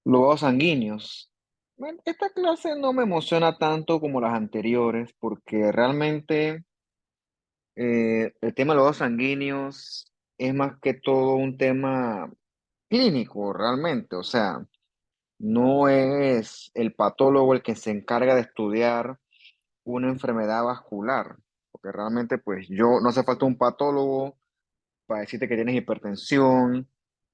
Los vasos sanguíneos. Bueno, esta clase no me emociona tanto como las anteriores, porque realmente el tema de los vasos sanguíneos es más que todo un tema clínico, realmente. O sea, no es el patólogo el que se encarga de estudiar una enfermedad vascular, porque realmente, pues yo, no hace falta un patólogo para decirte que tienes hipertensión,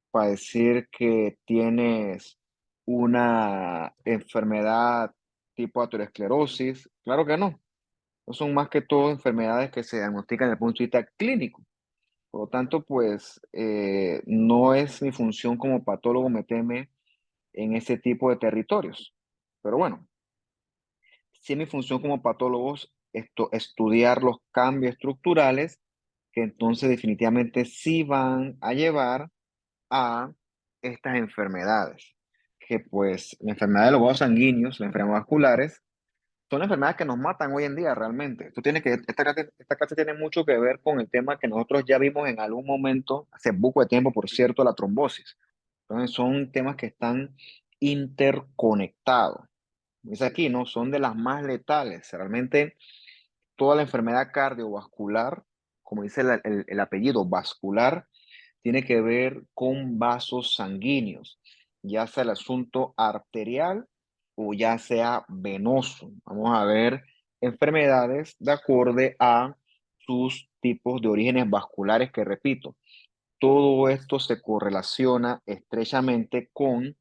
para decir que tienes una enfermedad tipo aterosclerosis. Claro que no. No son más que todo enfermedades que se diagnostican desde el punto de vista clínico. Por lo tanto, pues no es mi función como patólogo meterme en ese tipo de territorios. Pero bueno, sí es mi función como patólogos estudiar los cambios estructurales que entonces definitivamente sí van a llevar a estas enfermedades, que pues la enfermedad de los vasos sanguíneos, las enfermedades vasculares, son las enfermedades que nos matan hoy en día realmente. Esta clase tiene mucho que ver con el tema que nosotros ya vimos en algún momento, hace poco de tiempo, por cierto, la trombosis. Entonces son temas que están interconectados. Dice aquí, ¿no? Son de las más letales. Realmente toda la enfermedad cardiovascular, como dice el apellido vascular, tiene que ver con vasos sanguíneos, ya sea el asunto arterial o ya sea venoso. Vamos a ver enfermedades de acuerdo a sus tipos de orígenes vasculares, que repito, todo esto se correlaciona estrechamente con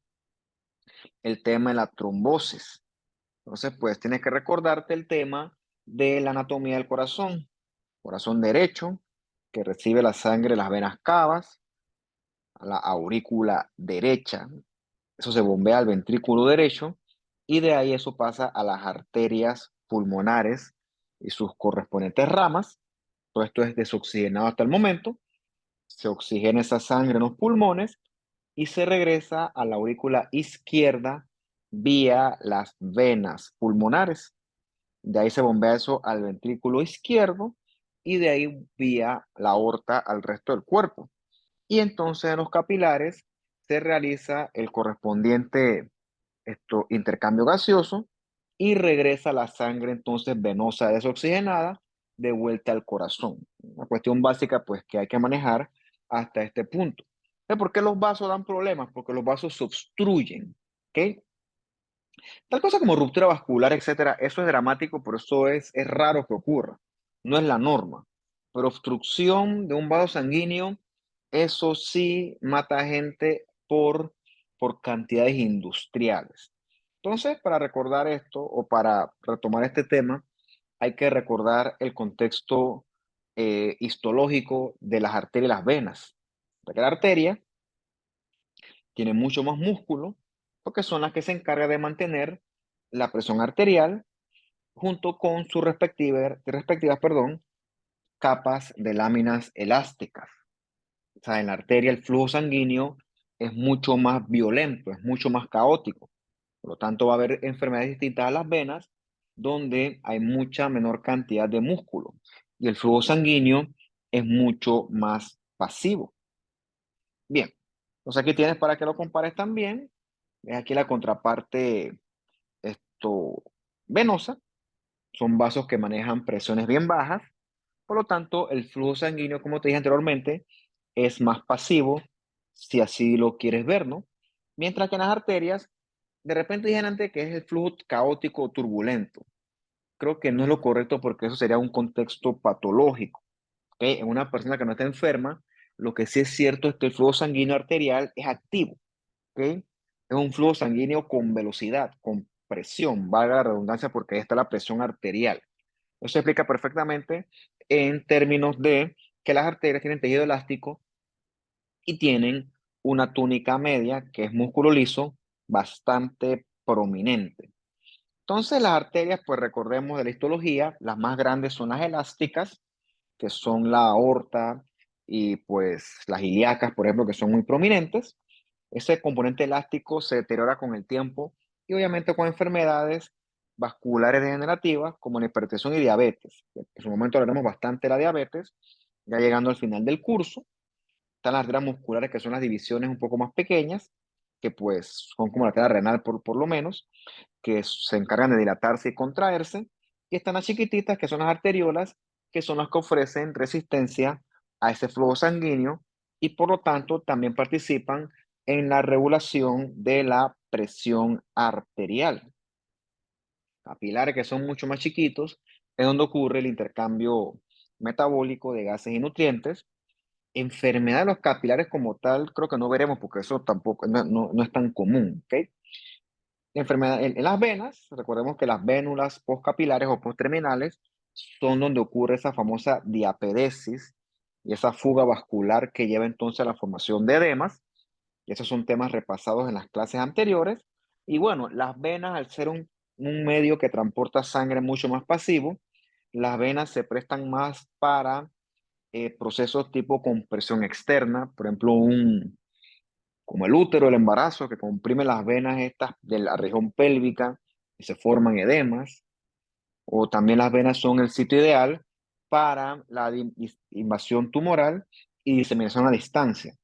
el tema de la trombosis. Entonces, pues tienes que recordarte el tema de la anatomía del corazón. Corazón derecho, que recibe la sangre de las venas cavas, a la aurícula derecha. Eso se bombea al ventrículo derecho y de ahí eso pasa a las arterias pulmonares y sus correspondientes ramas. Todo esto es desoxigenado hasta el momento. Se oxigena esa sangre en los pulmones y se regresa a la aurícula izquierda vía las venas pulmonares. De ahí se bombea eso al ventrículo izquierdo y de ahí vía la aorta al resto del cuerpo. Y entonces en los capilares se realiza el correspondiente intercambio gaseoso y regresa la sangre entonces venosa desoxigenada de vuelta al corazón. Una cuestión básica pues que hay que manejar hasta este punto. ¿Por qué los vasos dan problemas? Porque los vasos se obstruyen. ¿Ok? Tal cosa como ruptura vascular, etcétera, eso es dramático, pero eso es raro que ocurra. No es la norma. Pero obstrucción de un vaso sanguíneo, eso sí mata gente por cantidades industriales. Entonces, para recordar esto o para retomar este tema, hay que recordar el contexto histológico de las arterias y las venas. Porque la arteria tiene mucho más músculo porque son las que se encargan de mantener la presión arterial junto con sus respectivas, perdón, capas de láminas elásticas. O sea, en la arteria el flujo sanguíneo es mucho más violento, es mucho más caótico. Por lo tanto, va a haber enfermedades distintas a las venas donde hay mucha menor cantidad de músculo y el flujo sanguíneo es mucho más pasivo. Bien, entonces aquí tienes para que lo compares también. Es aquí la contraparte esto, venosa. Son vasos que manejan presiones bien bajas. Por lo tanto, el flujo sanguíneo, como te dije anteriormente, es más pasivo, si así lo quieres ver, ¿no? Mientras que en las arterias, de repente dijeron antes que es el flujo caótico o turbulento. Creo que no es lo correcto porque eso sería un contexto patológico, ¿ok? En una persona que no está enferma, lo que sí es cierto es que el flujo sanguíneo arterial es activo, ¿ok? Es un flujo sanguíneo con velocidad, con presión, valga la redundancia, porque ahí está la presión arterial. Eso se explica perfectamente en términos de que las arterias tienen tejido elástico y tienen una túnica media, que es músculo liso, bastante prominente. Entonces, las arterias, pues recordemos de la histología, las más grandes son las elásticas, que son la aorta y pues las ilíacas, por ejemplo, que son muy prominentes. Ese componente elástico se deteriora con el tiempo y obviamente con enfermedades vasculares degenerativas como la hipertensión y diabetes. En su momento hablaremos bastante de la diabetes, ya llegando al final del curso. Están las arterias musculares, que son las divisiones un poco más pequeñas, que pues son como la arteria renal por lo menos, que se encargan de dilatarse y contraerse, y están las chiquititas, que son las arteriolas, que son las que ofrecen resistencia a ese flujo sanguíneo y por lo tanto también participan en la regulación de la presión arterial. Capilares que son mucho más chiquitos, es donde ocurre el intercambio metabólico de gases y nutrientes. Enfermedad de los capilares como tal, creo que no veremos porque eso tampoco no es tan común, ¿ok? Enfermedad en las venas, recordemos que las vénulas postcapilares o postterminales son donde ocurre esa famosa diapedesis y esa fuga vascular que lleva entonces a la formación de edemas. Y esos son temas repasados en las clases anteriores. Y bueno, las venas, al ser un medio que transporta sangre mucho más pasivo, las venas se prestan más para procesos tipo compresión externa, por ejemplo, como el útero, el embarazo, que comprime las venas estas de la región pélvica y se forman edemas, o también las venas son el sitio ideal para la invasión tumoral y diseminación a distancia,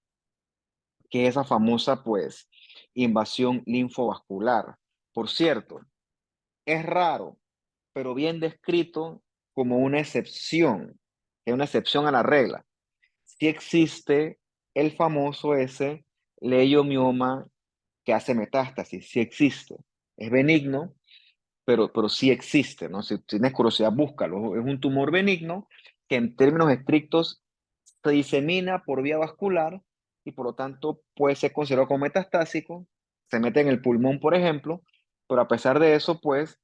que es esa famosa, pues, invasión linfovascular. Por cierto, es raro, pero bien descrito como una excepción, es una excepción a la regla. Sí existe el famoso ese leiomioma que hace metástasis, sí existe. Es benigno, pero sí existe, ¿no? Si tienes curiosidad, búscalo. Es un tumor benigno que en términos estrictos se disemina por vía vascular y por lo tanto puede ser considerado como metastásico, se mete en el pulmón, por ejemplo, pero a pesar de eso, pues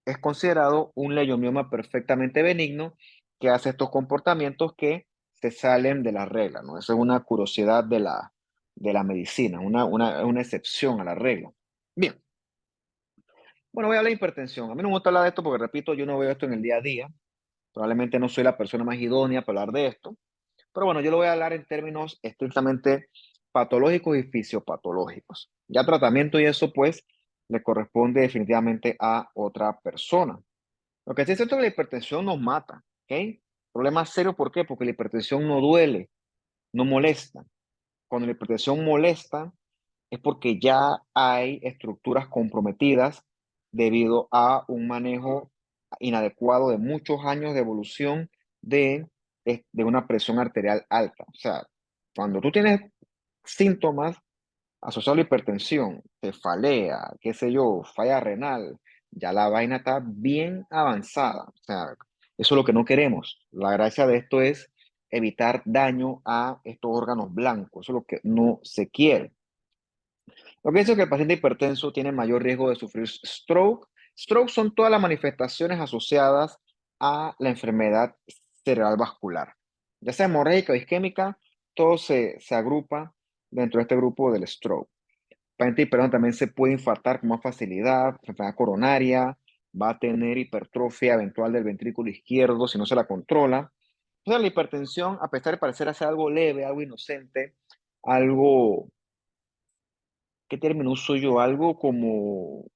es considerado un leiomioma perfectamente benigno que hace estos comportamientos que se salen de la regla, ¿no? Eso es una curiosidad de la medicina, una excepción a la regla. Bien, bueno, voy a hablar de hipertensión. A mí no me gusta hablar de esto porque, repito, yo no veo esto en el día a día. Probablemente no soy la persona más idónea para hablar de esto. Pero bueno, yo lo voy a hablar en términos estrictamente patológicos y fisiopatológicos. Ya tratamiento y eso, pues, le corresponde definitivamente a otra persona. Lo que sí es cierto es que la hipertensión nos mata, ¿ok? Problema serio, ¿por qué? Porque la hipertensión no duele, no molesta. Cuando la hipertensión molesta, es porque ya hay estructuras comprometidas debido a un manejo inadecuado de muchos años de evolución de una presión arterial alta. O sea, cuando tú tienes síntomas asociados a la hipertensión, cefalea, qué sé yo, falla renal, ya la vaina está bien avanzada. O sea, eso es lo que no queremos. La gracia de esto es evitar daño a estos órganos blancos. Eso es lo que no se quiere. Lo que dice que el paciente hipertenso tiene mayor riesgo de sufrir stroke. Stroke son todas las manifestaciones asociadas a la enfermedad cerebral vascular. Ya sea hemorrágica o isquémica, todo se agrupa dentro de este grupo del stroke. El paciente hipertenso también se puede infartar con más facilidad, enfermedad coronaria, va a tener hipertrofia eventual del ventrículo izquierdo si no se la controla. O sea, la hipertensión, a pesar de parecer ser algo leve, algo inocente, algo ¿qué término uso yo? Algo como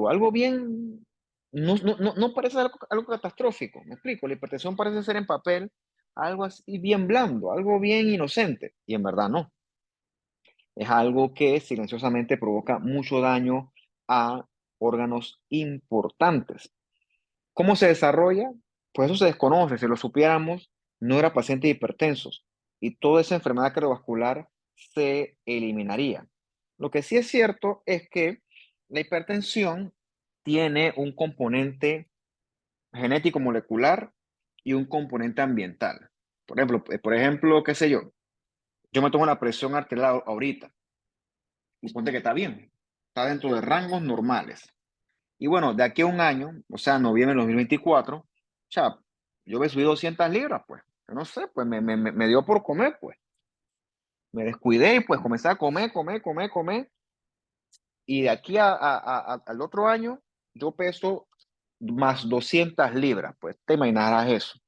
algo bien, no parece algo catastrófico, me explico, la hipertensión parece ser en papel algo así bien blando, algo bien inocente, y en verdad no, es algo que silenciosamente provoca mucho daño a órganos importantes. ¿Cómo se desarrolla? Pues eso se desconoce. Si lo supiéramos, no era pacientes hipertensos y toda esa enfermedad cardiovascular se eliminaría. Lo que sí es cierto es que la hipertensión tiene un componente genético molecular y un componente ambiental. Por ejemplo, qué sé yo me tomo la presión arterial ahorita y ponte que está bien, está dentro de rangos normales. Y bueno, de aquí a un año, o sea, noviembre de 2024, o sea, yo me subí 200 libras, pues. Yo no sé, pues me dio por comer, pues. Me descuidé y pues comencé a comer, comer, comer, comer. Y de aquí al otro año, yo peso más 200 libras, pues te imaginarás eso.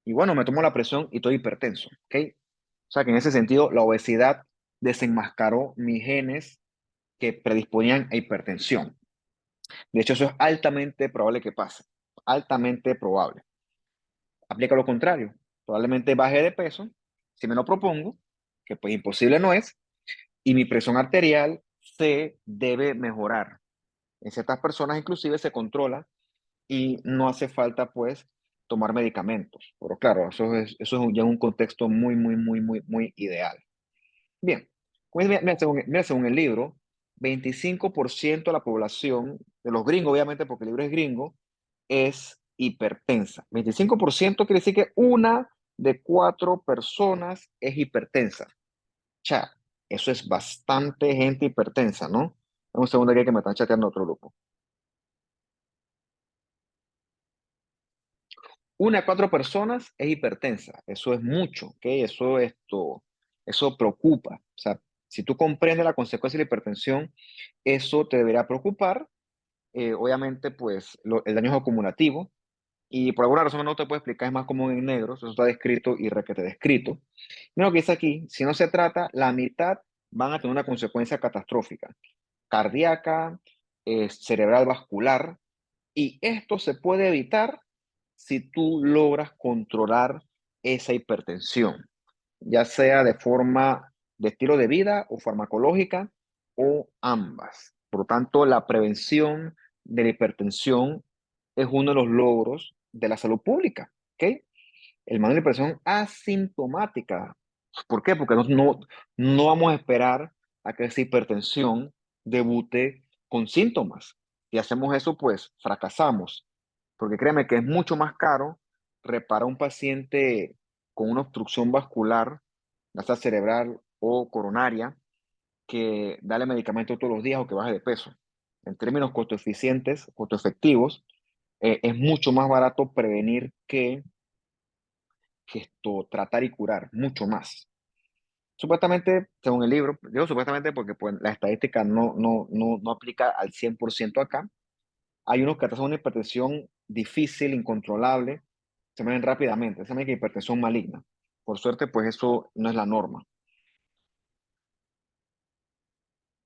Y bueno, me tomo la presión y estoy hipertenso, ¿ok? O sea que en ese sentido, la obesidad desenmascaró mis genes que predisponían a hipertensión. De hecho, eso es altamente probable que pase. Altamente probable. Aplica lo contrario. Probablemente baje de peso, si me lo propongo, que pues imposible no es, y mi presión arterial se debe mejorar. En ciertas personas inclusive se controla y no hace falta pues tomar medicamentos. Pero claro, eso es ya un contexto muy, muy, muy, muy, muy ideal. Bien, pues mira, según el libro, 25% de la población, de los gringos obviamente porque el libro es gringo, es hipertensa. 25% quiere decir que una de 4 personas es hipertensa. Cha, eso es bastante gente hipertensa, ¿no? Dame un segundo aquí que me están chateando otro grupo. Una de 4 personas es hipertensa. Eso es mucho, ¿ok? Eso preocupa. O sea, si tú comprendes la consecuencia de la hipertensión, eso te debería preocupar. Obviamente, pues el daño es acumulativo y por alguna razón no te puedo explicar, es más común en negros, eso está descrito y requete descrito. Mira lo que dice aquí, si no se trata, la mitad van a tener una consecuencia catastrófica, cardíaca, cerebral vascular, y esto se puede evitar si tú logras controlar esa hipertensión, ya sea de forma de estilo de vida o farmacológica o ambas. Por lo tanto, la prevención de la hipertensión es uno de los logros de la salud pública, ¿ok? El manejo de la hipertensión asintomática. ¿Por qué? Porque no vamos a esperar a que esa hipertensión debute con síntomas. Si hacemos eso, pues fracasamos. Porque créeme que es mucho más caro reparar a un paciente con una obstrucción vascular, ya sea cerebral o coronaria, que darle medicamento todos los días o que baje de peso. En términos costo eficientes, costo efectivos, es mucho más barato prevenir que tratar y curar, mucho más. Supuestamente, según el libro, digo supuestamente porque pues, la estadística no aplica al 100% acá. Hay unos que hasta una hipertensión difícil, incontrolable, se mueren rápidamente. Se llama que hipertensión maligna. Por suerte, pues eso no es la norma.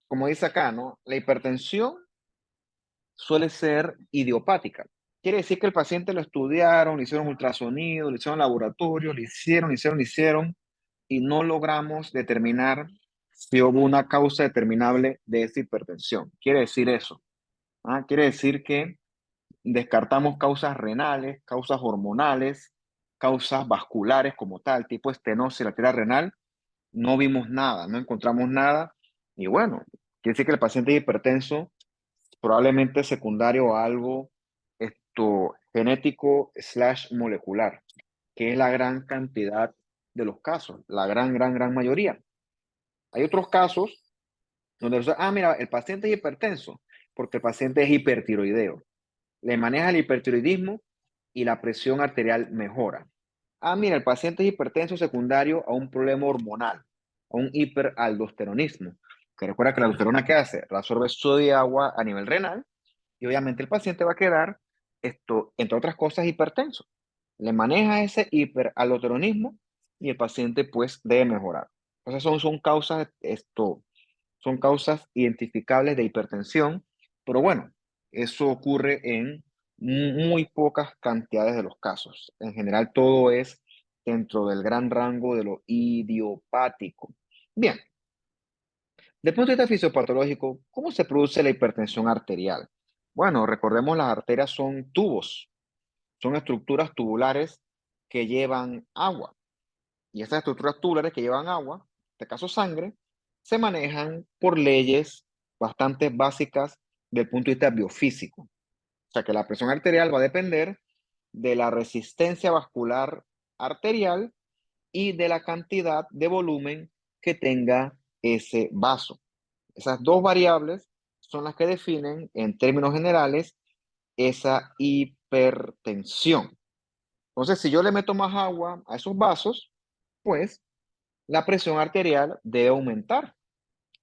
Como dice acá, ¿no? La hipertensión suele ser idiopática. Quiere decir que el paciente lo estudiaron, le hicieron ultrasonido, le hicieron laboratorio, le hicieron, y no logramos determinar si hubo una causa determinable de esa hipertensión. Quiere decir eso. ¿Ah? Quiere decir que descartamos causas renales, causas hormonales, causas vasculares como tal, tipo estenosis lateral renal. No vimos nada, no encontramos nada. Y bueno, quiere decir que el paciente hipertenso probablemente secundario a algo genético slash molecular, que es la gran cantidad de los casos, la gran mayoría. Hay otros casos donde, mira, el paciente es hipertenso porque el paciente es hipertiroideo. Le maneja el hipertiroidismo y la presión arterial mejora. Mira, el paciente es hipertenso secundario a un problema hormonal, a un hiperaldosteronismo. Que recuerda que la aldosterona, ¿qué hace? Reabsorbe sodio y agua a nivel renal y obviamente el paciente va a quedar, entre otras cosas, hipertenso. Le maneja ese hiperaldoteronismo y el paciente pues debe mejorar. Entonces son causas identificables de hipertensión, pero bueno, eso ocurre en muy pocas cantidades de los casos. En general todo es dentro del gran rango de lo idiopático. Bien, desde el punto de vista fisiopatológico, ¿cómo se produce la hipertensión arterial? Bueno, recordemos las arterias son tubos, son estructuras tubulares que llevan agua. Y esas estructuras tubulares que llevan agua, en este caso sangre, se manejan por leyes bastante básicas del punto de vista biofísico. O sea que la presión arterial va a depender de la resistencia vascular arterial y de la cantidad de volumen que tenga ese vaso. Esas dos variables son las que definen, en términos generales, esa hipertensión. Entonces, si yo le meto más agua a esos vasos, pues la presión arterial debe aumentar.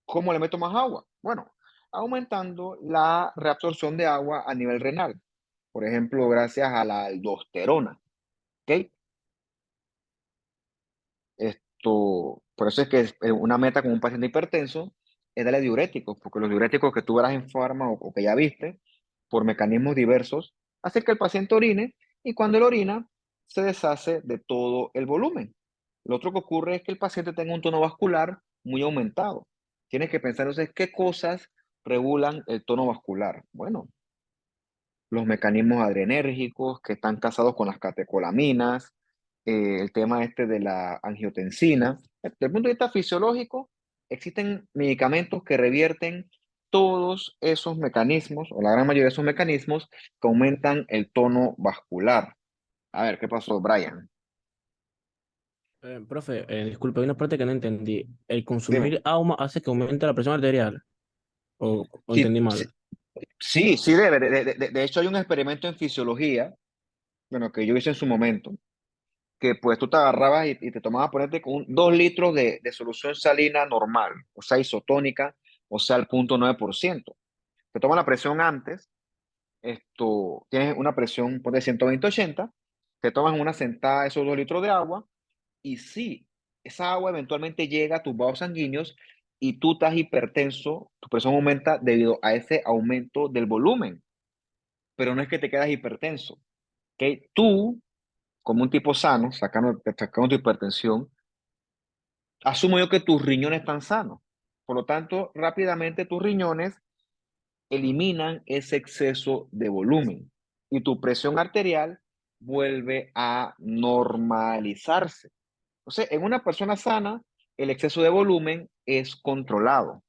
¿Cómo le meto más agua? Bueno, aumentando la reabsorción de agua a nivel renal. Por ejemplo, gracias a la aldosterona. ¿Ok? Por eso es que una meta con un paciente hipertenso es darle diuréticos, porque los diuréticos que tú verás en farma o que ya viste, por mecanismos diversos, hacen que el paciente orine y cuando él orina se deshace de todo el volumen. Lo otro que ocurre es que el paciente tenga un tono vascular muy aumentado. Tienes que pensar entonces qué cosas regulan el tono vascular. Bueno, los mecanismos adrenérgicos que están casados con las catecolaminas, el tema este de la angiotensina. Desde el punto de vista fisiológico, existen medicamentos que revierten todos esos mecanismos, o la gran mayoría de esos mecanismos, que aumentan el tono vascular. A ver, ¿qué pasó, Brian? Profe, disculpe, hay una parte que no entendí. ¿El Dime. consumir agua hace que aumente la presión arterial? ¿O Sí, entendí sí, mal? sí, sí debe. De hecho, hay un experimento en fisiología, bueno, que yo hice en su momento, que pues tú te agarrabas y te tomabas, ponerte con 2 litros de solución salina normal, o sea, isotónica, o sea, al 0,9%. Te tomas la presión antes, tienes una presión por de 120-80, te tomas en una sentada esos 2 litros de agua, y sí, esa agua eventualmente llega a tus vasos sanguíneos y tú estás hipertenso, tu presión aumenta debido a ese aumento del volumen, pero no es que te quedas hipertenso, ¿ok? Tú, como un tipo sano, sacando tu hipertensión, asumo yo que tus riñones están sanos. Por lo tanto, rápidamente tus riñones eliminan ese exceso de volumen y tu presión arterial vuelve a normalizarse. Entonces, en una persona sana, el exceso de volumen es controlado.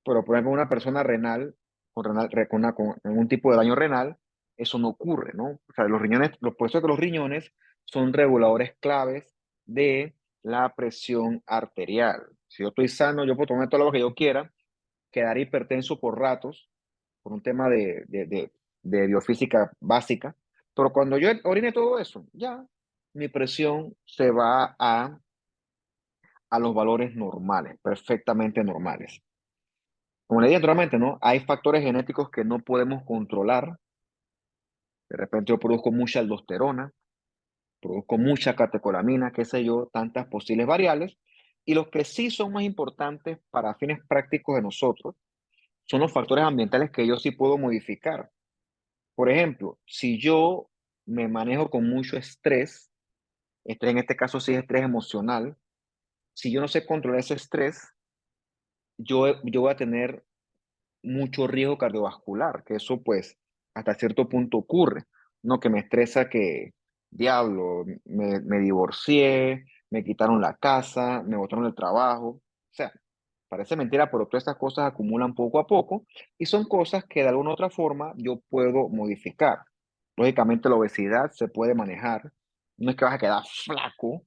Pero, por ejemplo, una persona renal, con algún tipo de daño renal, eso no ocurre, ¿no? O sea, los riñones, por eso es que los riñones son reguladores claves de la presión arterial. Si yo estoy sano, yo puedo tomar todo lo que yo quiera, quedar hipertenso por ratos, por un tema de biofísica básica, pero cuando yo orine todo eso, ya mi presión se va a los valores normales, perfectamente normales. Como le dije anteriormente, ¿no? Hay factores genéticos que no podemos controlar. De repente yo produzco mucha aldosterona, produzco mucha catecolamina, qué sé yo, tantas posibles variables. Y los que sí son más importantes para fines prácticos de nosotros son los factores ambientales que yo sí puedo modificar. Por ejemplo, si yo me manejo con mucho estrés en este caso sí es estrés emocional, si yo no sé controlar ese estrés, yo voy a tener mucho riesgo cardiovascular, que eso pues hasta cierto punto ocurre, ¿no? Que me estresa que, diablo, me divorcié, me quitaron la casa, me botaron el trabajo, o sea, parece mentira, pero todas estas cosas acumulan poco a poco y son cosas que de alguna u otra forma yo puedo modificar. Lógicamente la obesidad se puede manejar, no es que vas a quedar flaco,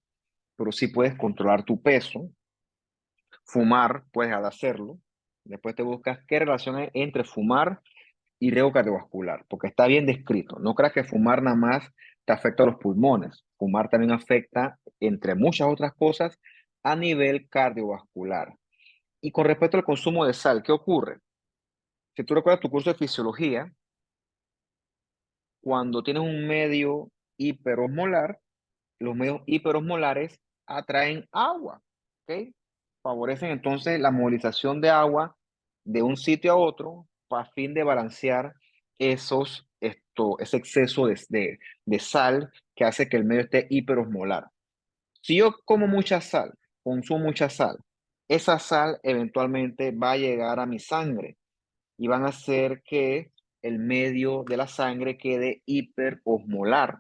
pero sí puedes controlar tu peso. Fumar, puedes dejar de hacerlo. Después te buscas qué relación hay entre fumar y riesgo cardiovascular, porque está bien descrito. No creas que fumar nada más te afecta a los pulmones. Fumar también afecta, entre muchas otras cosas, a nivel cardiovascular. Y con respecto al consumo de sal, ¿qué ocurre? Si tú recuerdas tu curso de fisiología, cuando tienes un medio hiperosmolar, los medios hiperosmolares atraen agua, ¿ok? Favorecen entonces la movilización de agua de un sitio a otro para fin de balancear ese exceso de sal que hace que el medio esté hiperosmolar. Si yo como mucha sal, consumo mucha sal, esa sal eventualmente va a llegar a mi sangre y van a hacer que el medio de la sangre quede hiperosmolar.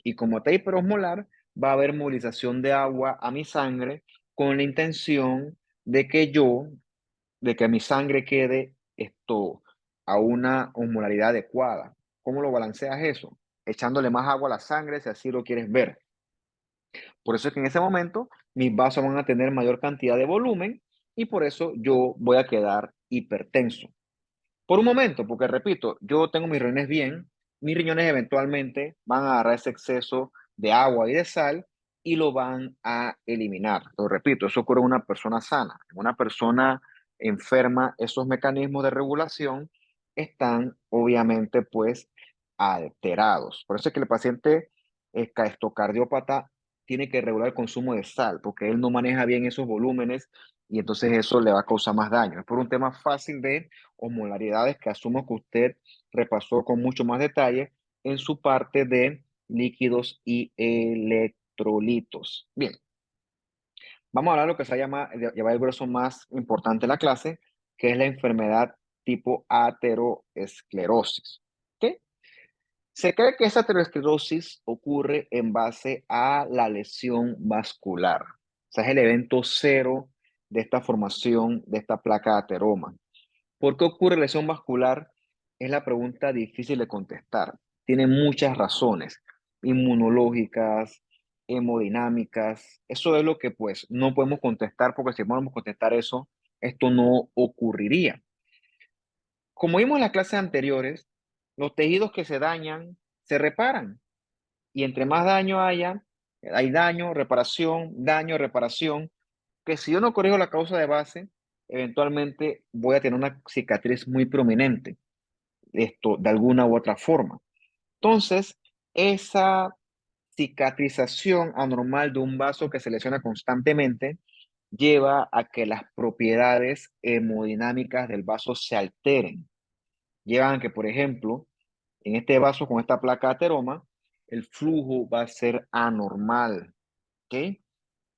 Y como está hiperosmolar, va a haber movilización de agua a mi sangre con la intención de que mi sangre quede a una osmolaridad adecuada. ¿Cómo lo balanceas eso? Echándole más agua a la sangre si así lo quieres ver. Por eso es que en ese momento mis vasos van a tener mayor cantidad de volumen y por eso yo voy a quedar hipertenso. Por un momento, porque repito, yo tengo mis riñones bien, mis riñones eventualmente van a agarrar ese exceso de agua y de sal y lo van a eliminar. Lo repito, eso ocurre en una persona sana. En una persona enferma, esos mecanismos de regulación están obviamente pues alterados. Por eso es que el paciente cardiópata tiene que regular el consumo de sal, porque él no maneja bien esos volúmenes y entonces eso le va a causar más daño. Es por un tema fácil de osmolaridades que asumo que usted repasó con mucho más detalle en su parte de líquidos y electrolitos. Bien, Vamos a hablar de lo que se llama, llevar el grueso más importante de la clase, que es la enfermedad tipo ateroesclerosis. ¿Ok? Se cree que esa aterosclerosis ocurre en base a la lesión vascular. O sea, es el evento cero de esta formación de esta placa de ateroma. ¿Por qué ocurre lesión vascular? Es la pregunta difícil de contestar. Tiene muchas razones, inmunológicas, hemodinámicas. Eso es lo que pues no podemos contestar porque si podemos contestar eso, esto no ocurriría. Como vimos en las clases anteriores, los tejidos que se dañan se reparan y entre más daño haya, hay daño, reparación, que si yo no corrijo la causa de base, eventualmente voy a tener una cicatriz muy prominente, esto de alguna u otra forma. Entonces, esa cicatrización anormal de un vaso que se lesiona constantemente lleva a que las propiedades hemodinámicas del vaso se alteren. Llevan a que, por ejemplo, en este vaso con esta placa de ateroma, el flujo va a ser anormal, ¿ok?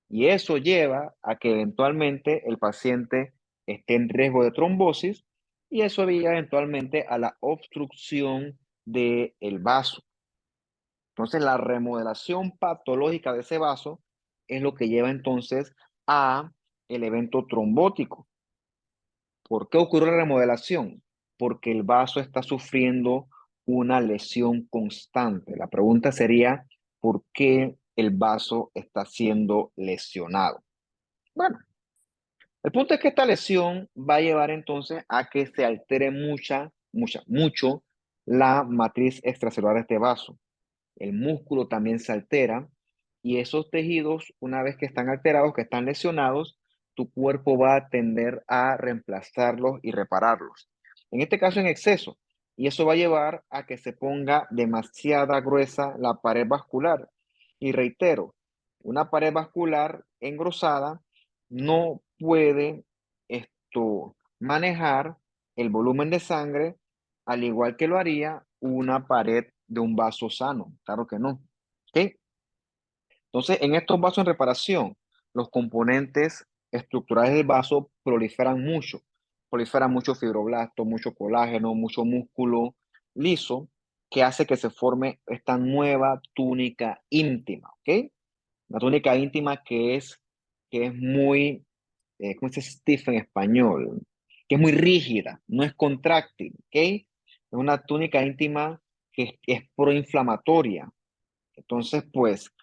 Y eso lleva a que eventualmente el paciente esté en riesgo de trombosis y eso lleva eventualmente a la obstrucción del vaso. Entonces, la remodelación patológica de ese vaso es lo que lleva entonces a el evento trombótico. ¿Por qué ocurre la remodelación? Porque el vaso está sufriendo una lesión constante. La pregunta sería, ¿por qué el vaso está siendo lesionado? Bueno, el punto es que esta lesión va a llevar entonces a que se altere mucho la matriz extracelular de este vaso. El músculo también se altera y esos tejidos, una vez que están alterados, que están lesionados, tu cuerpo va a tender a reemplazarlos y repararlos. En este caso en exceso. Y eso va a llevar a que se ponga demasiada gruesa la pared vascular. Y reitero, una pared vascular engrosada no puede manejar el volumen de sangre al igual que lo haría una pared de un vaso sano. Claro que no. ¿Ok? Entonces, en estos vasos en reparación, los componentes estructurales del vaso proliferan mucho. Proliferan mucho fibroblasto, mucho colágeno, mucho músculo liso, que hace que se forme esta nueva túnica íntima. ¿Ok? La túnica íntima que es muy, ¿cómo se dice stiff en español? Que es muy rígida, no es contráctil, ¿ok? Es una túnica íntima que es proinflamatoria. Entonces, pues,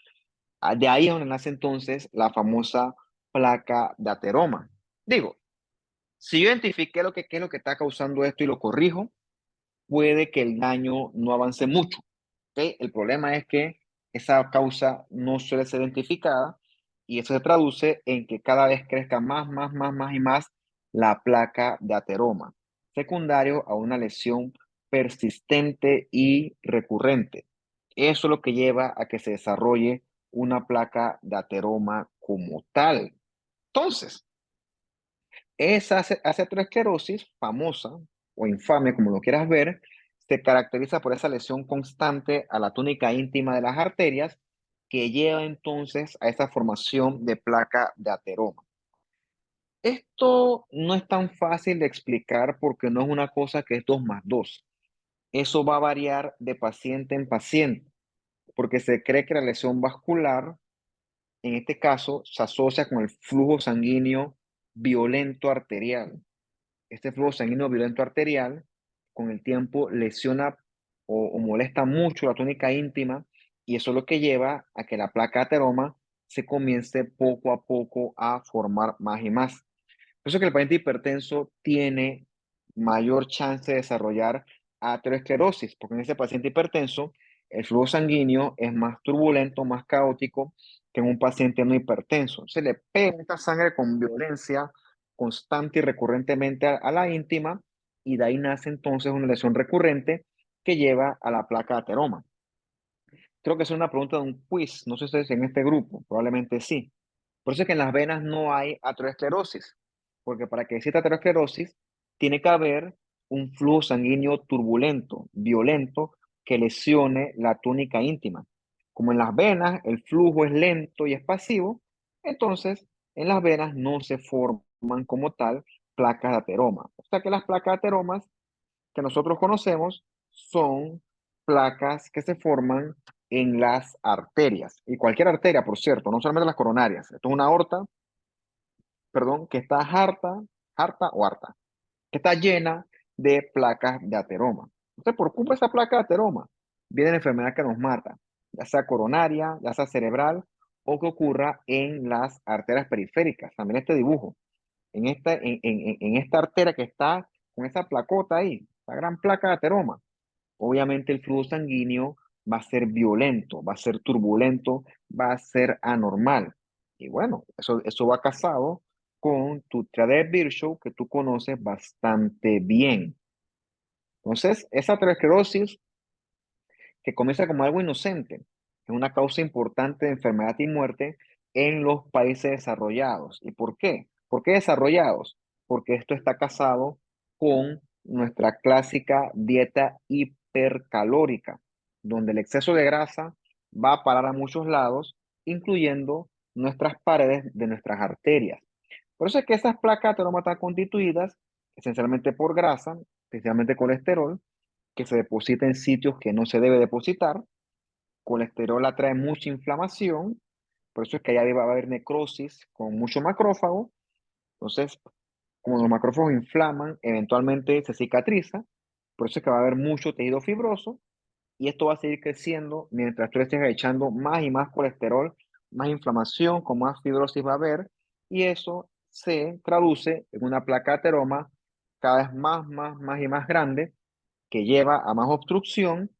de ahí es donde nace entonces la famosa placa de ateroma. Digo, si yo identifiqué qué es lo que está causando esto y lo corrijo, puede que el daño no avance mucho. ¿Ok? El problema es que esa causa no suele ser identificada y eso se traduce en que cada vez crezca más y más la placa de ateroma, secundario a una lesión persistente y recurrente. Eso es lo que lleva a que se desarrolle una placa de ateroma como tal. Entonces, esa aterosclerosis famosa o infame, como lo quieras ver, se caracteriza por esa lesión constante a la túnica íntima de las arterias que lleva entonces a esa formación de placa de ateroma. Esto no es tan fácil de explicar porque no es una cosa que es 2 más 2. Eso va a variar de paciente en paciente porque se cree que la lesión vascular, en este caso, se asocia con el flujo sanguíneo violento arterial. Este flujo sanguíneo violento arterial con el tiempo lesiona o molesta mucho la túnica íntima y eso es lo que lleva a que la placa de ateroma se comience poco a poco a formar más y más. Por eso que el paciente hipertenso tiene mayor chance de desarrollar aterosclerosis, porque en ese paciente hipertenso el flujo sanguíneo es más turbulento, más caótico que en un paciente no hipertenso. Se le pega esta sangre con violencia constante y recurrentemente a la íntima y de ahí nace entonces una lesión recurrente que lleva a la placa de ateroma. Creo que es una pregunta de un quiz, no sé si es en este grupo, probablemente sí. Por eso es que en las venas no hay aterosclerosis, porque para que exista aterosclerosis tiene que haber un flujo sanguíneo turbulento, violento, que lesione la túnica íntima. Como en las venas el flujo es lento y es pasivo, entonces en las venas no se forman como tal placas de ateroma. O sea que las placas de ateromas que nosotros conocemos son placas que se forman en las arterias. Y cualquier arteria, por cierto, no solamente las coronarias. Esto es una aorta, perdón, que está harta, que está llena de placas de ateroma. Entonces, por culpa de esa placa de ateroma, viene la enfermedad que nos mata, ya sea coronaria, ya sea cerebral, o que ocurra en las arterias periféricas. También este dibujo, en esta arteria que está con esa placota ahí, la gran placa de ateroma, obviamente el flujo sanguíneo va a ser violento, va a ser turbulento, va a ser anormal. Y bueno, eso va casado con tu triada de Virchow que tú conoces bastante bien. Entonces, esa aterosclerosis que comienza como algo inocente, es una causa importante de enfermedad y muerte en los países desarrollados. ¿Y por qué? ¿Por qué desarrollados? Porque esto está casado con nuestra clásica dieta hipercalórica, donde el exceso de grasa va a parar a muchos lados, incluyendo nuestras paredes de nuestras arterias. Por eso es que esas placas aterómatas están constituidas esencialmente por grasa, especialmente colesterol, que se deposita en sitios que no se debe depositar. Colesterol atrae mucha inflamación, por eso es que allá va a haber necrosis con mucho macrófago. Entonces, como los macrófagos inflaman, eventualmente se cicatriza, por eso es que va a haber mucho tejido fibroso y esto va a seguir creciendo mientras tú le estés echando más y más colesterol, más inflamación, con más fibrosis va a haber y eso se traduce en una placa de ateroma cada vez más y más grande que lleva a más obstrucción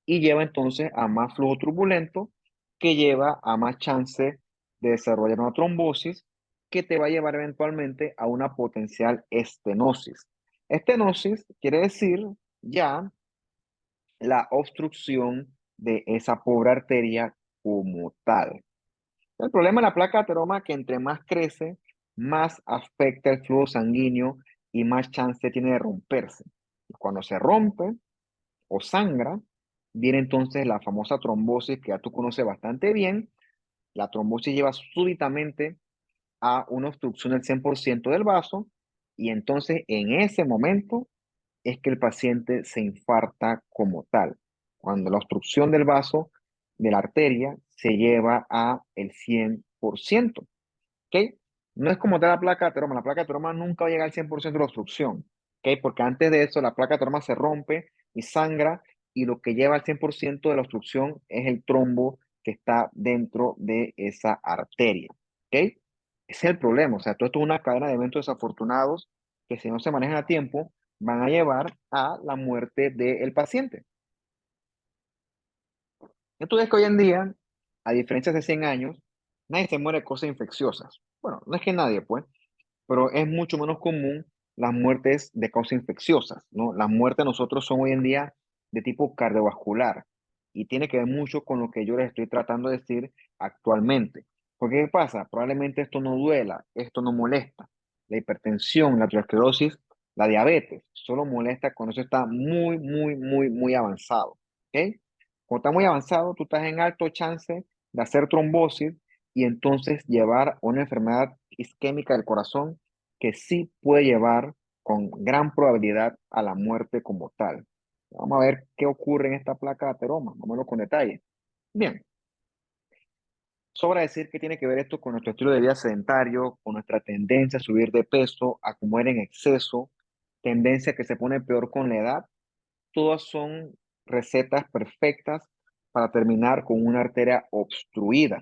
y lleva entonces a más flujo turbulento, que lleva a más chance de desarrollar una trombosis, que te va a llevar eventualmente a una potencial estenosis. Estenosis quiere decir ya la obstrucción de esa pobre arteria como tal. El problema de la placa de ateroma es que entre más crece, más afecta el flujo sanguíneo y más chance tiene de romperse. Cuando se rompe, o sangra, viene entonces la famosa trombosis que ya tú conoces bastante bien. La trombosis lleva súbitamente a una obstrucción del 100% del vaso y entonces en ese momento es que el paciente se infarta como tal. Cuando la obstrucción del vaso de la arteria se lleva a el 100%. ¿Ok? No es como tal la placa de ateroma. La placa de ateroma nunca va a llegar al 100% de la obstrucción. ¿Ok? Porque antes de eso la placa de ateroma se rompe y sangra y lo que lleva al 100% de la obstrucción es el trombo que está dentro de esa arteria. ¿Ok? Ese es el problema. O sea, todo esto es una cadena de eventos desafortunados que si no se manejan a tiempo van a llevar a la muerte del paciente. Esto es que hoy en día, a diferencia de 100 años, nadie se muere de cosas infecciosas. Bueno, no es que nadie, pues, pero es mucho menos común las muertes de causas infecciosas, ¿no? Las muertes de nosotros son hoy en día de tipo cardiovascular y tiene que ver mucho con lo que yo les estoy tratando de decir actualmente. Porque ¿qué pasa? Probablemente esto no duela, esto no molesta. La hipertensión, la aterosclerosis, la diabetes, solo molesta cuando eso está muy avanzado, ¿ok? Cuando está muy avanzado, tú estás en alto chance de hacer trombosis y entonces llevar a una enfermedad isquémica del corazón que sí puede llevar con gran probabilidad a la muerte como tal. Vamos a ver qué ocurre en esta placa de ateroma, vámonos con detalle. Bien, sobra decir que tiene que ver esto con nuestro estilo de vida sedentario, con nuestra tendencia a subir de peso, a comer en exceso, tendencia que se pone peor con la edad. Todas son recetas perfectas para terminar con una arteria obstruida.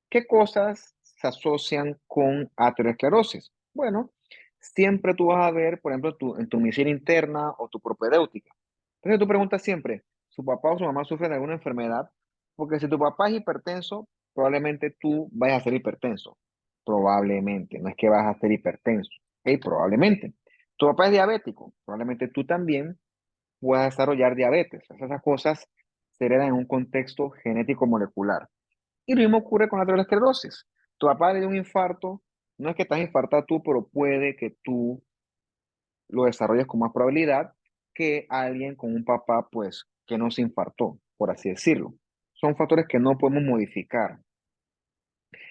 ¿Qué cosas se asocian con aterosclerosis? Bueno, siempre tú vas a ver, por ejemplo, en tu medicina interna o tu propedéutica. Entonces tú preguntas siempre, ¿su papá o su mamá sufren de alguna enfermedad? Porque si tu papá es hipertenso, probablemente tú vayas a ser hipertenso. Probablemente, no es que vas a ser hipertenso. ¿Ok? Probablemente. Tu papá es diabético, probablemente tú también puedas desarrollar diabetes. Esas cosas se heredan en un contexto genético molecular. Y lo mismo ocurre con la aterosclerosis. Tu papá le dio un infarto, no es que estás infartado tú, pero puede que tú lo desarrolles con más probabilidad que alguien con un papá, pues, que no se infartó, por así decirlo. Son factores que no podemos modificar.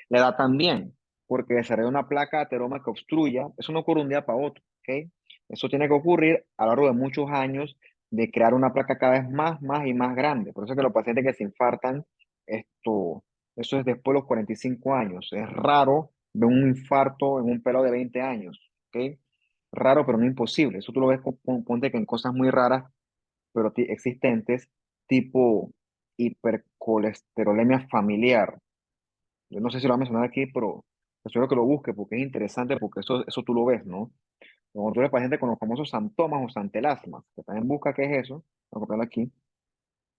La edad también. porque desarrolla una placa de ateroma que obstruya. Eso no ocurre un día para otro, ¿ok? Eso tiene que ocurrir a lo largo de muchos años de crear una placa cada vez más y más grande. Por eso es que los pacientes que se infartan, esto, eso es después de los 45 años. Es raro ver un infarto en un pelado de 20 años, ¿ok? Raro, pero no imposible. Eso tú lo ves, ponte que en cosas muy raras, pero existentes, tipo hipercolesterolemia familiar. Yo no sé si lo voy a mencionar aquí, pero espero que lo busque porque es interesante, porque eso tú lo ves, ¿no? Cuando tú eres paciente con los famosos santomas o santelasmas, que también busca qué es eso, voy a copiarlo aquí,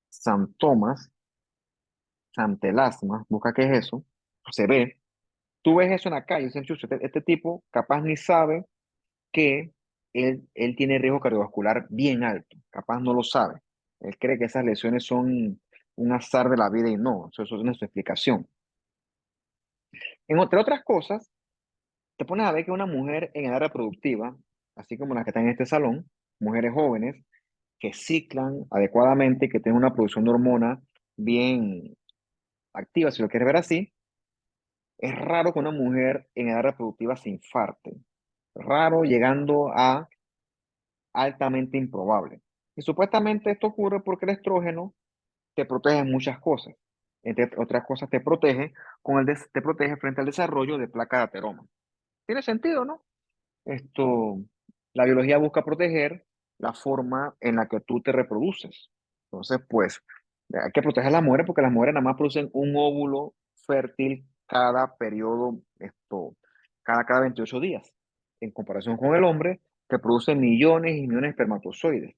santomas, santelasmas, busca qué es eso, se ve, tú ves eso en la calle, y dices, "Chuzo, este tipo capaz ni sabe que él tiene riesgo cardiovascular bien alto, capaz no lo sabe, él cree que esas lesiones son un azar de la vida y no, eso tiene su explicación. Entre otras cosas, te pones a ver que una mujer en edad reproductiva, así como las que están en este salón, mujeres jóvenes, que ciclan adecuadamente, que tienen una producción de hormona bien activa, si lo quieres ver así, es raro que una mujer en edad reproductiva se infarte. Raro llegando a altamente improbable. Y supuestamente esto ocurre porque el estrógeno te protege en muchas cosas. Entre otras cosas, te protege frente al desarrollo de placa de ateroma. Tiene sentido, ¿no? Esto, la biología busca proteger la forma en la que tú te reproduces. Entonces, pues, hay que proteger a las mujeres porque las mujeres nada más producen un óvulo fértil cada periodo, cada 28 días, en comparación con el hombre que produce millones y millones de espermatozoides.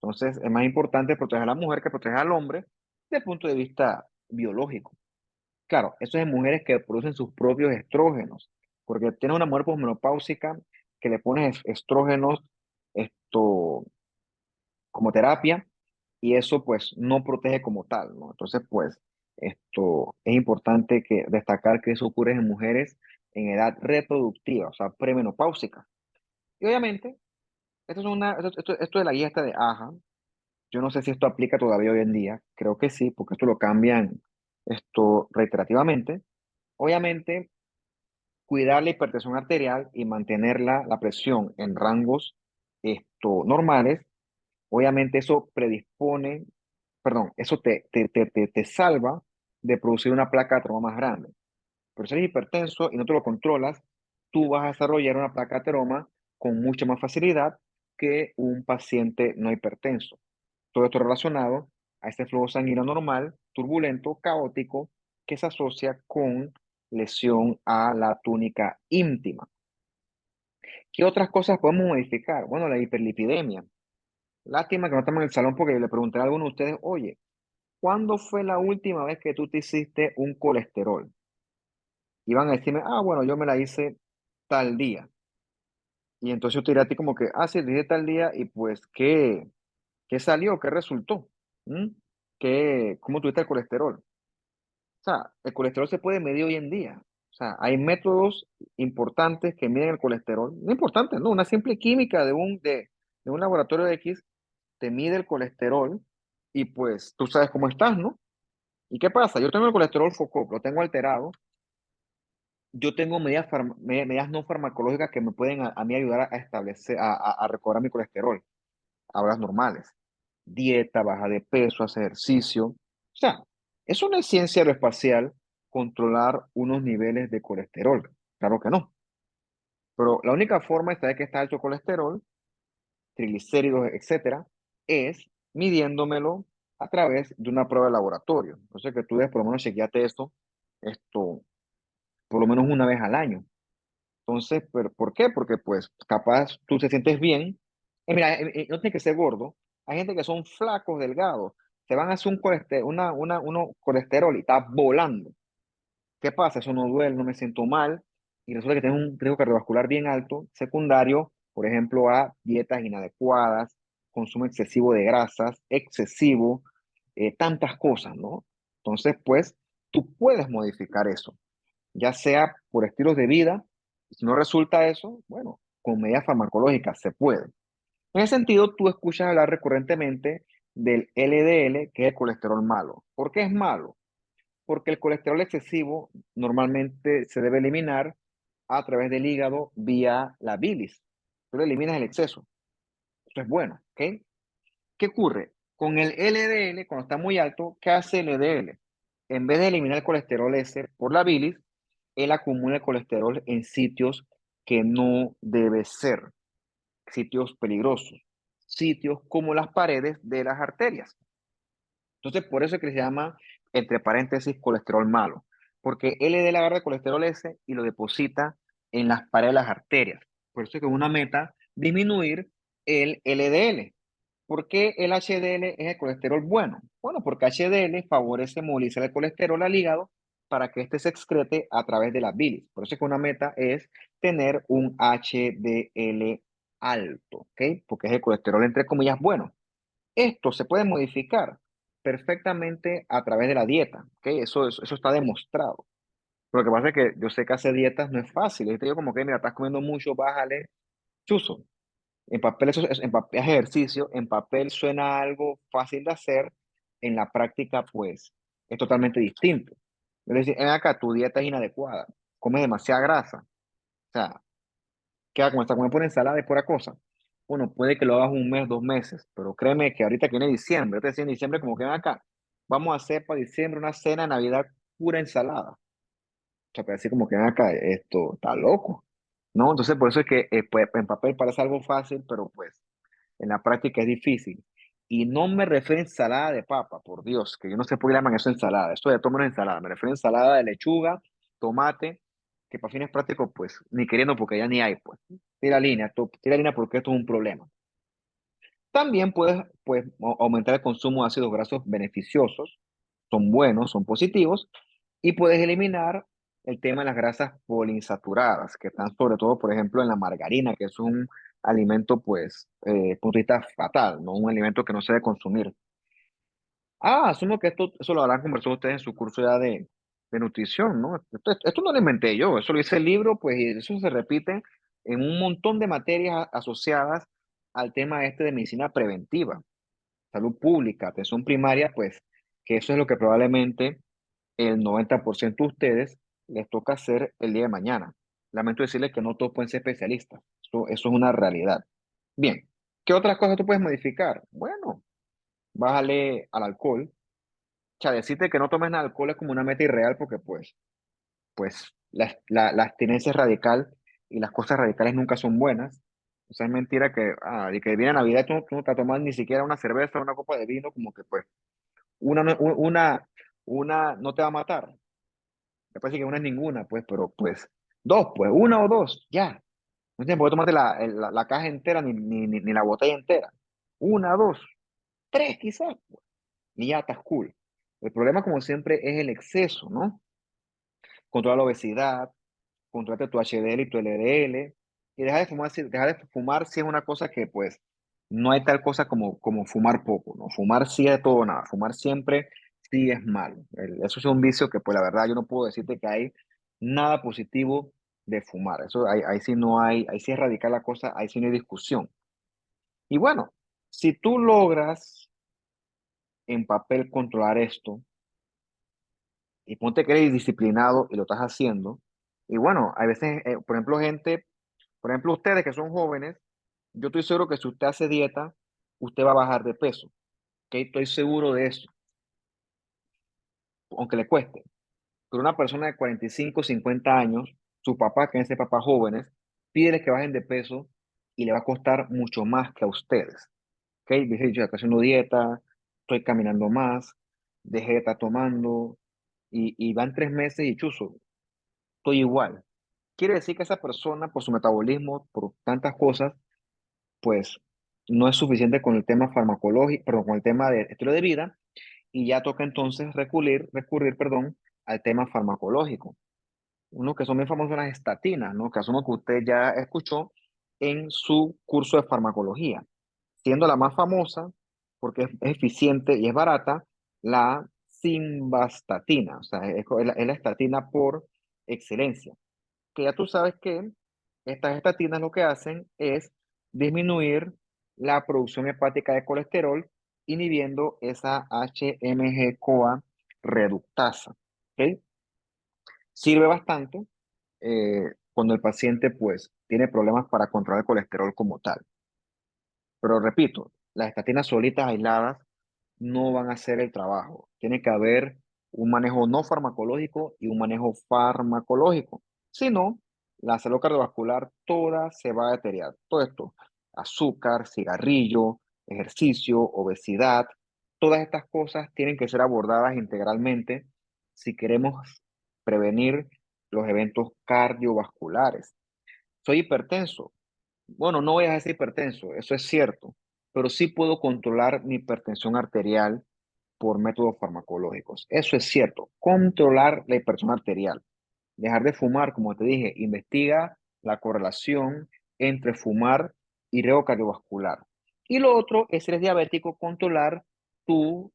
Entonces, es más importante proteger a la mujer que proteger al hombre desde el punto de vista biológico. Claro, eso es en mujeres que producen sus propios estrógenos, porque tienes una mujer posmenopáusica que le pones estrógenos esto, como terapia y eso pues no protege como tal, ¿no? Entonces pues esto es importante que destacar que eso ocurre en mujeres en edad reproductiva, o sea, premenopáusica. Y obviamente, esto de la guía esta de AHA, yo no sé si esto aplica todavía hoy en día, creo que sí, porque esto lo cambian reiterativamente. Obviamente, cuidar la hipertensión arterial y mantenerla, la presión en rangos normales, obviamente eso predispone, perdón, eso te salva de producir una placa de ateroma más grande. Pero si eres hipertenso y no te lo controlas, tú vas a desarrollar una placa de ateroma con mucha más facilidad que un paciente no hipertenso. Todo esto relacionado a este flujo sanguíneo normal, turbulento, caótico, que se asocia con lesión a la túnica íntima. ¿Qué otras cosas podemos modificar? Bueno, la hiperlipidemia. Lástima que no estamos en el salón porque le pregunté a alguno de ustedes, oye, ¿cuándo fue la última vez que tú te hiciste un colesterol? Y van a decirme, ah, bueno, yo me la hice tal día. Y entonces yo te diré a ti como que, ah, sí, te hice tal día y pues, ¿qué salió? ¿Qué resultó? ¿Mm? ¿Cómo tuviste el colesterol? O sea, el colesterol se puede medir hoy en día. O sea, hay métodos importantes que miden el colesterol. No importantes, no, una simple química de un laboratorio X te mide el colesterol y pues tú sabes cómo estás, ¿no? ¿Y qué pasa? Yo tengo el colesterol foco, lo tengo alterado. Yo tengo medidas no farmacológicas que me pueden a mí ayudar a establecer, a recobrar mi colesterol a horas normales. Dieta, baja de peso, hacer ejercicio. O sea, eso no es ciencia aeroespacial controlar unos niveles de colesterol. Claro que no. Pero la única forma de saber que está alto colesterol, triglicéridos, etcétera, es midiéndomelo a través de una prueba de laboratorio. Entonces, que tú des por lo menos chequeate esto por lo menos una vez al año. Entonces, ¿pero por qué? Porque pues capaz tú te sientes bien. Mira, no tiene que ser gordo. Hay gente que son flacos, delgados. Se van a hacer uno colesterol y está volando. ¿Qué pasa? Eso no duele, no me siento mal. Y resulta que tengo un riesgo cardiovascular bien alto, secundario, por ejemplo, a dietas inadecuadas, consumo excesivo de grasas, excesivo, tantas cosas, ¿no? Entonces, pues, tú puedes modificar eso ya sea por estilos de vida, si no resulta eso, bueno, con medidas farmacológicas se puede. En ese sentido, tú escuchas hablar recurrentemente del LDL, que es el colesterol malo. ¿Por qué es malo? Porque el colesterol excesivo normalmente se debe eliminar a través del hígado vía la bilis. Tú eliminas el exceso. Eso es bueno, ¿ok? ¿Qué ocurre? Con el LDL, cuando está muy alto, ¿qué hace el LDL? En vez de eliminar el colesterol ese por la bilis, él acumula el colesterol en sitios que no debe ser, sitios peligrosos, sitios como las paredes de las arterias. Entonces, por eso es que se llama, entre paréntesis, colesterol malo, porque LDL agarra el colesterol ese y lo deposita en las paredes de las arterias. Por eso es que es una meta disminuir el LDL. ¿Por qué el HDL es el colesterol bueno? Bueno, porque HDL favorece movilizar el colesterol al hígado para que éste se excrete a través de la bilis. Por eso es que una meta es tener un HDL alto, ¿ok? Porque es el colesterol entre comillas bueno. Esto se puede modificar perfectamente a través de la dieta, ¿ok? Eso está demostrado. Pero lo que pasa es que yo sé que hacer dietas no es fácil. Yo te digo como que, mira, estás comiendo mucho, bájale, chuzo. En papel eso en papel es ejercicio, en papel suena algo fácil de hacer, en la práctica pues es totalmente distinto. Es decir, ven acá, tu dieta es inadecuada, comes demasiada grasa, o sea, ¿qué va a comenzar a comer por ensalada y pura cosa? Bueno, puede que lo hagas un mes, 2 meses, pero créeme que ahorita que viene diciembre, yo te decía en diciembre como que ven acá, vamos a hacer para diciembre una cena de Navidad pura ensalada. O sea, para decir como que ven acá, esto está loco, ¿no? Entonces por eso es que pues, en papel parece algo fácil, pero pues en la práctica es difícil. Y no me refiero a ensalada de papa, por Dios, que yo no sé por qué llaman eso ensalada. Esto de todo menos ensalada. Me refiero a ensalada de lechuga, tomate, que para fines prácticos, pues, ni queriendo porque ya ni hay, pues. Tira línea porque esto es un problema. También puedes, pues, aumentar el consumo de ácidos grasos beneficiosos. Son buenos, son positivos. Y puedes eliminar el tema de las grasas poliinsaturadas, que están sobre todo, por ejemplo, en la margarina, que es un alimento, pues, punto de vista fatal, ¿no? Un alimento que no se debe consumir. Asumo que eso lo habrán conversado ustedes en su curso ya de nutrición, ¿no? Esto no lo inventé yo, eso lo dice el libro, pues, y eso se repite en un montón de materias asociadas al tema este de medicina preventiva, salud pública, atención primaria, pues, que eso es lo que probablemente el 90% de ustedes les toca hacer el día de mañana. Lamento decirles que no todos pueden ser especialistas. Eso es una realidad. Bien, ¿qué otras cosas tú puedes modificar? Bueno, bájale al alcohol. O sea, decirte que no tomes nada de alcohol es como una meta irreal porque pues la abstinencia es radical y las cosas radicales nunca son buenas. O sea, es mentira de que viene Navidad y tú no te tomas ni siquiera una cerveza o una copa de vino, como que pues una, no- una no te va a matar. Me parece que una es ninguna, pues, pero pues dos, pues, una o dos, ya. No tienes por qué tomarte la caja entera ni la botella entera. Una, dos, tres quizás, pues, y ya estás cool. El problema, como siempre, es el exceso, ¿no? Controla la obesidad, controla tu HDL y tu LDL, y dejar de fumar si es una cosa que, pues, no hay tal cosa como fumar poco, ¿no? Fumar sí es de todo o nada, fumar siempre sí es malo. Eso es un vicio que, pues, la verdad, yo no puedo decirte que hay nada positivo de fumar. Eso, ahí sí no hay, ahí sí es radical la cosa, ahí sí no hay discusión. Y bueno, si tú logras en papel controlar esto, y ponte que eres disciplinado y lo estás haciendo, y bueno, hay veces, por ejemplo, por ejemplo, ustedes que son jóvenes, yo estoy seguro que si usted hace dieta, usted va a bajar de peso, ¿ok? Estoy seguro de eso, aunque le cueste. Pero una persona de 45, 50 años, su papá, que es ese papá jóvenes, pídele que bajen de peso y le va a costar mucho más que a ustedes, ¿ok? Dice, yo estoy haciendo dieta, estoy caminando más, dejé de estar tomando, y van 3 meses y chuzo, estoy igual. Quiere decir que esa persona, por su metabolismo, por tantas cosas, pues no es suficiente con el tema farmacológico, perdón, con el tema de estilo de vida, y ya toca entonces perdón, al tema farmacológico. Uno que son bien famosos son las estatinas, ¿no? Que asumo que usted ya escuchó en su curso de farmacología, siendo la más famosa, porque es eficiente y es barata, la simvastatina, o sea, es la estatina por excelencia, que ya tú sabes que estas estatinas lo que hacen es disminuir la producción hepática de colesterol, inhibiendo esa HMG-CoA reductasa. ¿Ok? Sirve bastante. cuando el paciente pues tiene problemas para controlar el colesterol como tal. Pero repito, las estatinas solitas aisladas no van a hacer el trabajo. Tiene que haber un manejo no farmacológico y un manejo farmacológico. Si no, la salud cardiovascular toda se va a deteriorar. Todo esto, azúcar, cigarrillo, ejercicio, obesidad, todas estas cosas tienen que ser abordadas integralmente si queremos prevenir los eventos cardiovasculares. Soy hipertenso. Bueno, no voy a decir hipertenso, eso es cierto, pero sí puedo controlar mi hipertensión arterial por métodos farmacológicos. Eso es cierto, controlar la hipertensión arterial. Dejar de fumar, como te dije, investiga la correlación entre fumar y riesgo cardiovascular. Y lo otro es, si eres diabético, controlar tu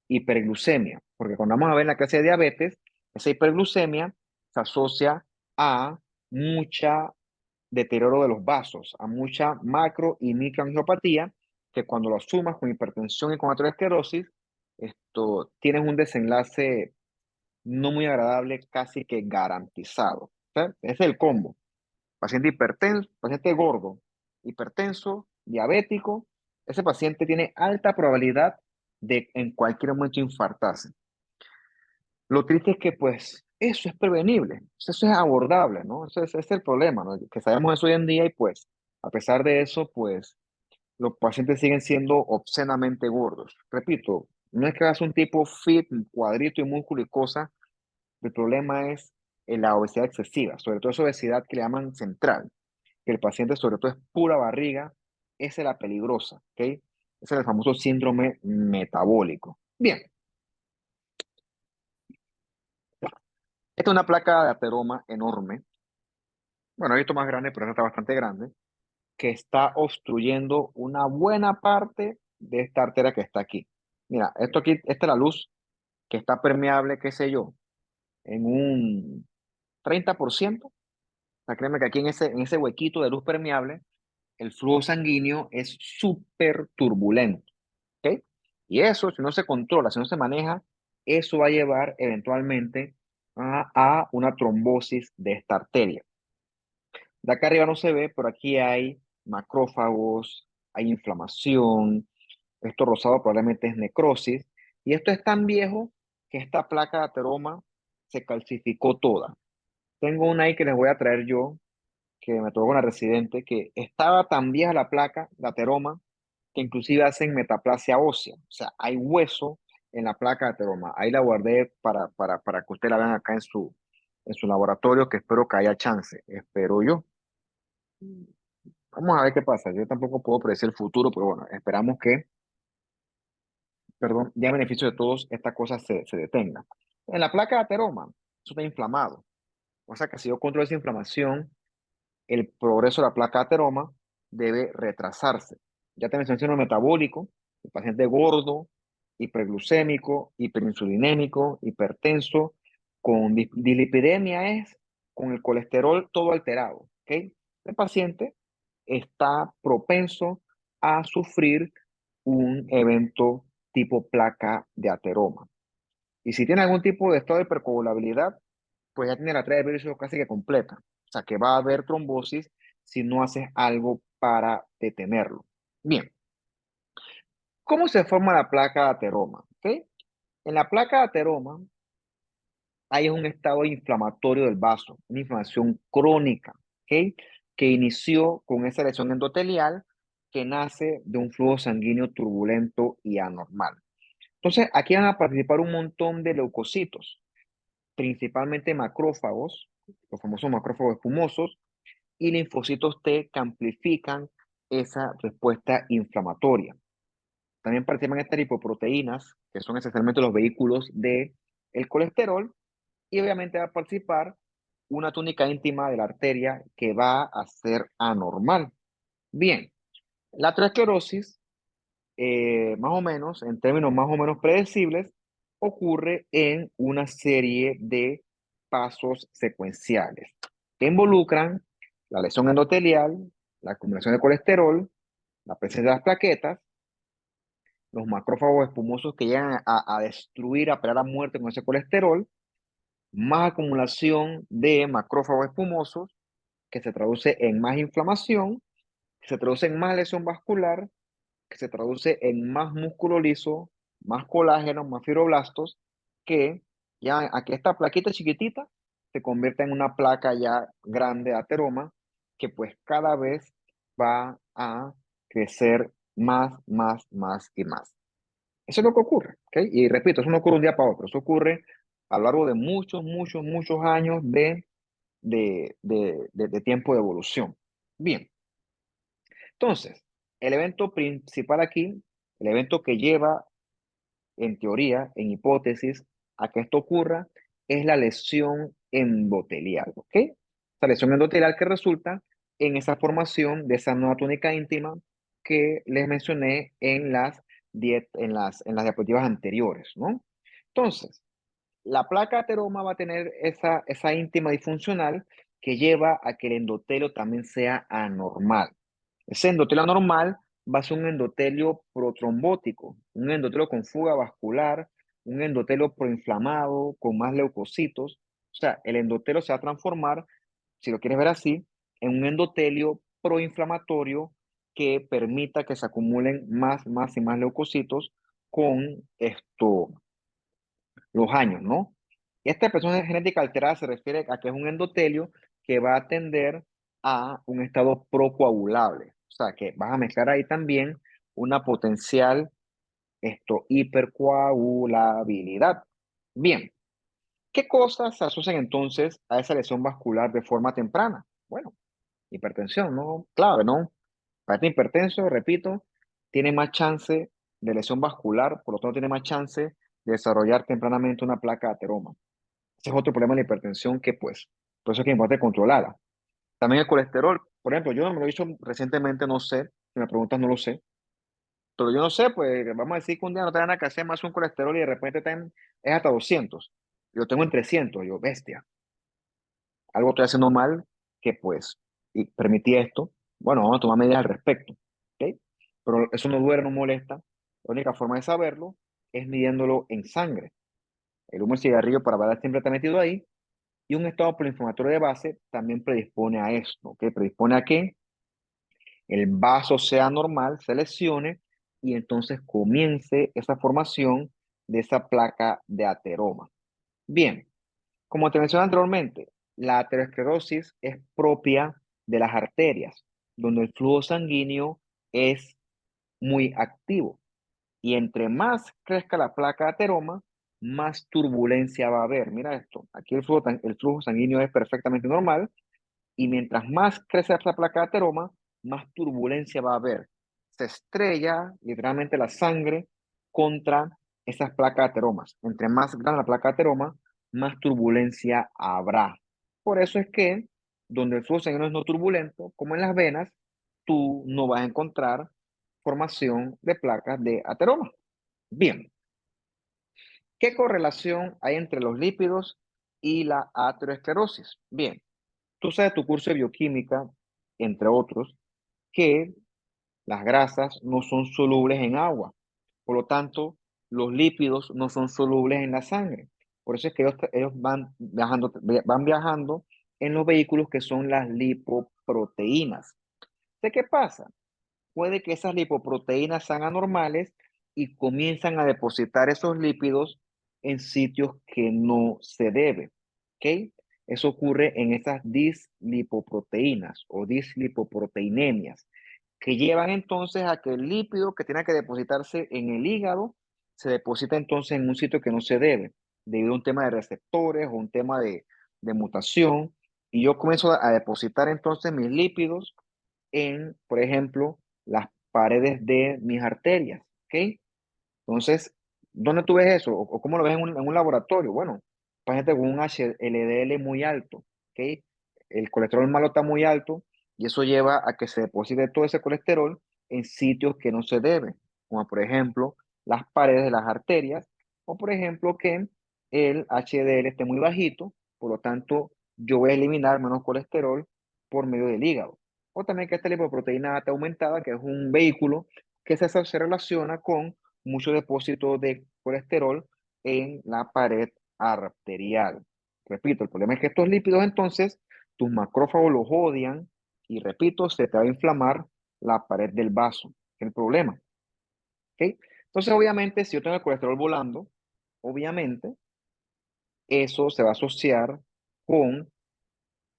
hiperglucemia, porque cuando vamos a ver la clase de diabetes, esa hiperglucemia se asocia a mucha deterioro de los vasos, a mucha macro y microangiopatía, que cuando lo sumas con hipertensión y con aterosclerosis, tienes un desenlace no muy agradable, casi que garantizado. ¿Sí? Ese es el combo. Paciente hipertenso, paciente gordo, hipertenso, diabético, ese paciente tiene alta probabilidad de en cualquier momento infartarse. Lo triste es que, pues, eso es prevenible, eso es abordable, ¿no? Ese es el problema, ¿no? Que sabemos eso hoy en día y, pues, a pesar de eso, pues, los pacientes siguen siendo obscenamente gordos. Repito, no es que hagas un tipo fit, cuadrito y músculo y cosas, el problema es la obesidad excesiva, sobre todo esa obesidad que le llaman central, que el paciente sobre todo es pura barriga, esa es la peligrosa, ¿ok? Ese es el famoso síndrome metabólico. Bien, esta es una placa de ateroma enorme, bueno, he visto más grande, pero esta está bastante grande, que está obstruyendo una buena parte de esta arteria que está aquí. Mira, esto aquí, esta es la luz que está permeable, qué sé yo, en un 30%. O sea, créeme que aquí en ese huequito de luz permeable, el flujo sanguíneo es súper turbulento, ¿ok? Y eso, si no se controla, si no se maneja, eso va a llevar eventualmente a una trombosis de esta arteria. De acá arriba no se ve, pero aquí hay macrófagos, hay inflamación, esto rosado probablemente es necrosis, y esto es tan viejo que esta placa de ateroma se calcificó toda. Tengo una ahí que les voy a traer yo, que me tocó con la residente, que estaba tan vieja la placa de ateroma que inclusive hacen metaplasia ósea, o sea, hay hueso en la placa de ateroma. Ahí la guardé para que usted la vean acá en su laboratorio, que espero que haya chance, espero yo. Vamos a ver qué pasa. Yo tampoco puedo predecir el futuro, pero bueno, esperamos que, perdón, ya en beneficio de todos, esta cosa se detenga. En la placa de ateroma, eso está inflamado. O sea que si yo controlo esa inflamación, el progreso de la placa de ateroma debe retrasarse. Ya te mencioné lo metabólico, el paciente gordo, hiperglucémico, hiperinsulinémico, hipertenso, con dislipidemia es con el colesterol todo alterado, ¿ok? El paciente está propenso a sufrir un evento tipo placa de ateroma. Y si tiene algún tipo de estado de hipercoagulabilidad, pues ya tiene la trayectoria de virus casi que completa. O sea que va a haber trombosis si no haces algo para detenerlo. Bien, ¿cómo se forma la placa de ateroma? ¿Ok? En la placa de ateroma hay un estado inflamatorio del vaso, una inflamación crónica, ¿ok? Que inició con esa lesión endotelial que nace de un flujo sanguíneo turbulento y anormal. Entonces, aquí van a participar un montón de leucocitos, principalmente macrófagos, los famosos macrófagos espumosos, y linfocitos T que amplifican esa respuesta inflamatoria. También participan estas lipoproteínas, que son esencialmente los vehículos del colesterol, y obviamente va a participar una túnica íntima de la arteria que va a ser anormal. Bien, la aterosclerosis, más o menos, en términos más o menos predecibles, ocurre en una serie de pasos secuenciales que involucran la lesión endotelial, la acumulación de colesterol, la presencia de las plaquetas, los macrófagos espumosos que llegan a destruir, a pelear a muerte con ese colesterol, más acumulación de macrófagos espumosos, que se traduce en más inflamación, que se traduce en más lesión vascular, que se traduce en más músculo liso, más colágeno, más fibroblastos, que ya aquí esta plaquita chiquitita se convierte en una placa ya grande de ateroma, que pues cada vez va a crecer más y más. Eso es lo que ocurre, ¿ok? Y repito, eso no ocurre un día para otro, eso ocurre a lo largo de muchos años de tiempo de evolución. Bien, entonces, el evento principal aquí, el evento que lleva, en teoría, en hipótesis, a que esto ocurra, es la lesión endotelial, ¿ok? Esa lesión endotelial que resulta en esa formación de esa nueva túnica íntima que les mencioné en las diapositivas anteriores, ¿no? Entonces, la placa ateroma va a tener esa íntima disfuncional que lleva a que el endotelio también sea anormal. Ese endotelio anormal va a ser un endotelio protrombótico, un endotelio con fuga vascular, un endotelio proinflamado, con más leucocitos. O sea, el endotelio se va a transformar, si lo quieres ver así, en un endotelio proinflamatorio que permita que se acumulen más y más leucocitos con los años, ¿no? Esta expresión genética alterada se refiere a que es un endotelio que va a tender a un estado procoagulable. O sea, que vas a mezclar ahí también una potencial hipercoagulabilidad. Bien, ¿qué cosas se asocian entonces a esa lesión vascular de forma temprana? Bueno, hipertensión, ¿no? Clave, ¿no? Para este hipertenso, repito, tiene más chance de lesión vascular, por lo tanto tiene más chance de desarrollar tempranamente una placa de ateroma. Ese es otro problema de la hipertensión que, pues, por eso es que es importante controlarla. También el colesterol, por ejemplo, yo no me lo he dicho recientemente, no sé, si me preguntas, no lo sé, pero yo no sé, pues, vamos a decir que un día no te dan a que hacer más un colesterol y de repente es hasta 200. Yo tengo en 300, yo, bestia, algo estoy haciendo mal que, pues, y permití esto. Bueno, vamos a tomar medidas al respecto, ¿ok? Pero eso no duele, no molesta. La única forma de saberlo es midiéndolo en sangre. El humo del cigarrillo para bala siempre está metido ahí. Y un estado proinflamatorio de base también predispone a esto, ¿ok? Predispone a que el vaso sea normal, se lesione y entonces comience esa formación de esa placa de ateroma. Bien, como te mencioné anteriormente, la aterosclerosis es propia de las arterias, donde el flujo sanguíneo es muy activo. Y entre más crezca la placa de ateroma, más turbulencia va a haber. Mira esto, aquí el flujo sanguíneo es perfectamente normal y mientras más crece esa placa de ateroma, más turbulencia va a haber. Se estrella literalmente la sangre contra esas placas de ateromas. Entre más grande la placa de ateroma, más turbulencia habrá. Por eso es que donde el flujo sanguíneo es no turbulento, como en las venas, tú no vas a encontrar formación de placas de ateroma. Bien, ¿qué correlación hay entre los lípidos y la aterosclerosis? Bien, tú sabes tu curso de bioquímica, entre otros, que las grasas no son solubles en agua. Por lo tanto, los lípidos no son solubles en la sangre. Por eso es que ellos van viajando en los vehículos que son las lipoproteínas. ¿De qué pasa? Puede que esas lipoproteínas sean anormales y comienzan a depositar esos lípidos en sitios que no se debe. ¿Ok? Eso ocurre en esas dislipoproteínas o dislipoproteinemias, que llevan entonces a que el lípido que tiene que depositarse en el hígado se deposita entonces en un sitio que no se debe, debido a un tema de receptores o un tema de mutación. Y yo comienzo a depositar entonces mis lípidos en, por ejemplo, las paredes de mis arterias, ¿ok? Entonces, ¿dónde tú ves eso? ¿O cómo lo ves en un laboratorio? Bueno, paciente con un HLDL muy alto, ¿ok? El colesterol malo está muy alto y eso lleva a que se deposite todo ese colesterol en sitios que no se debe, como por ejemplo las paredes de las arterias, o por ejemplo que el HDL esté muy bajito, por lo tanto yo voy a eliminar menos colesterol por medio del hígado. O también que esta lipoproteína alta aumentada, que es un vehículo que se relaciona con mucho depósito de colesterol en la pared arterial. Repito, el problema es que estos lípidos entonces, tus macrófagos los odian y repito, se te va a inflamar la pared del vaso. ¿Qué es el problema? ¿Ok? Entonces, obviamente, si yo tengo el colesterol volando, obviamente eso se va a asociar con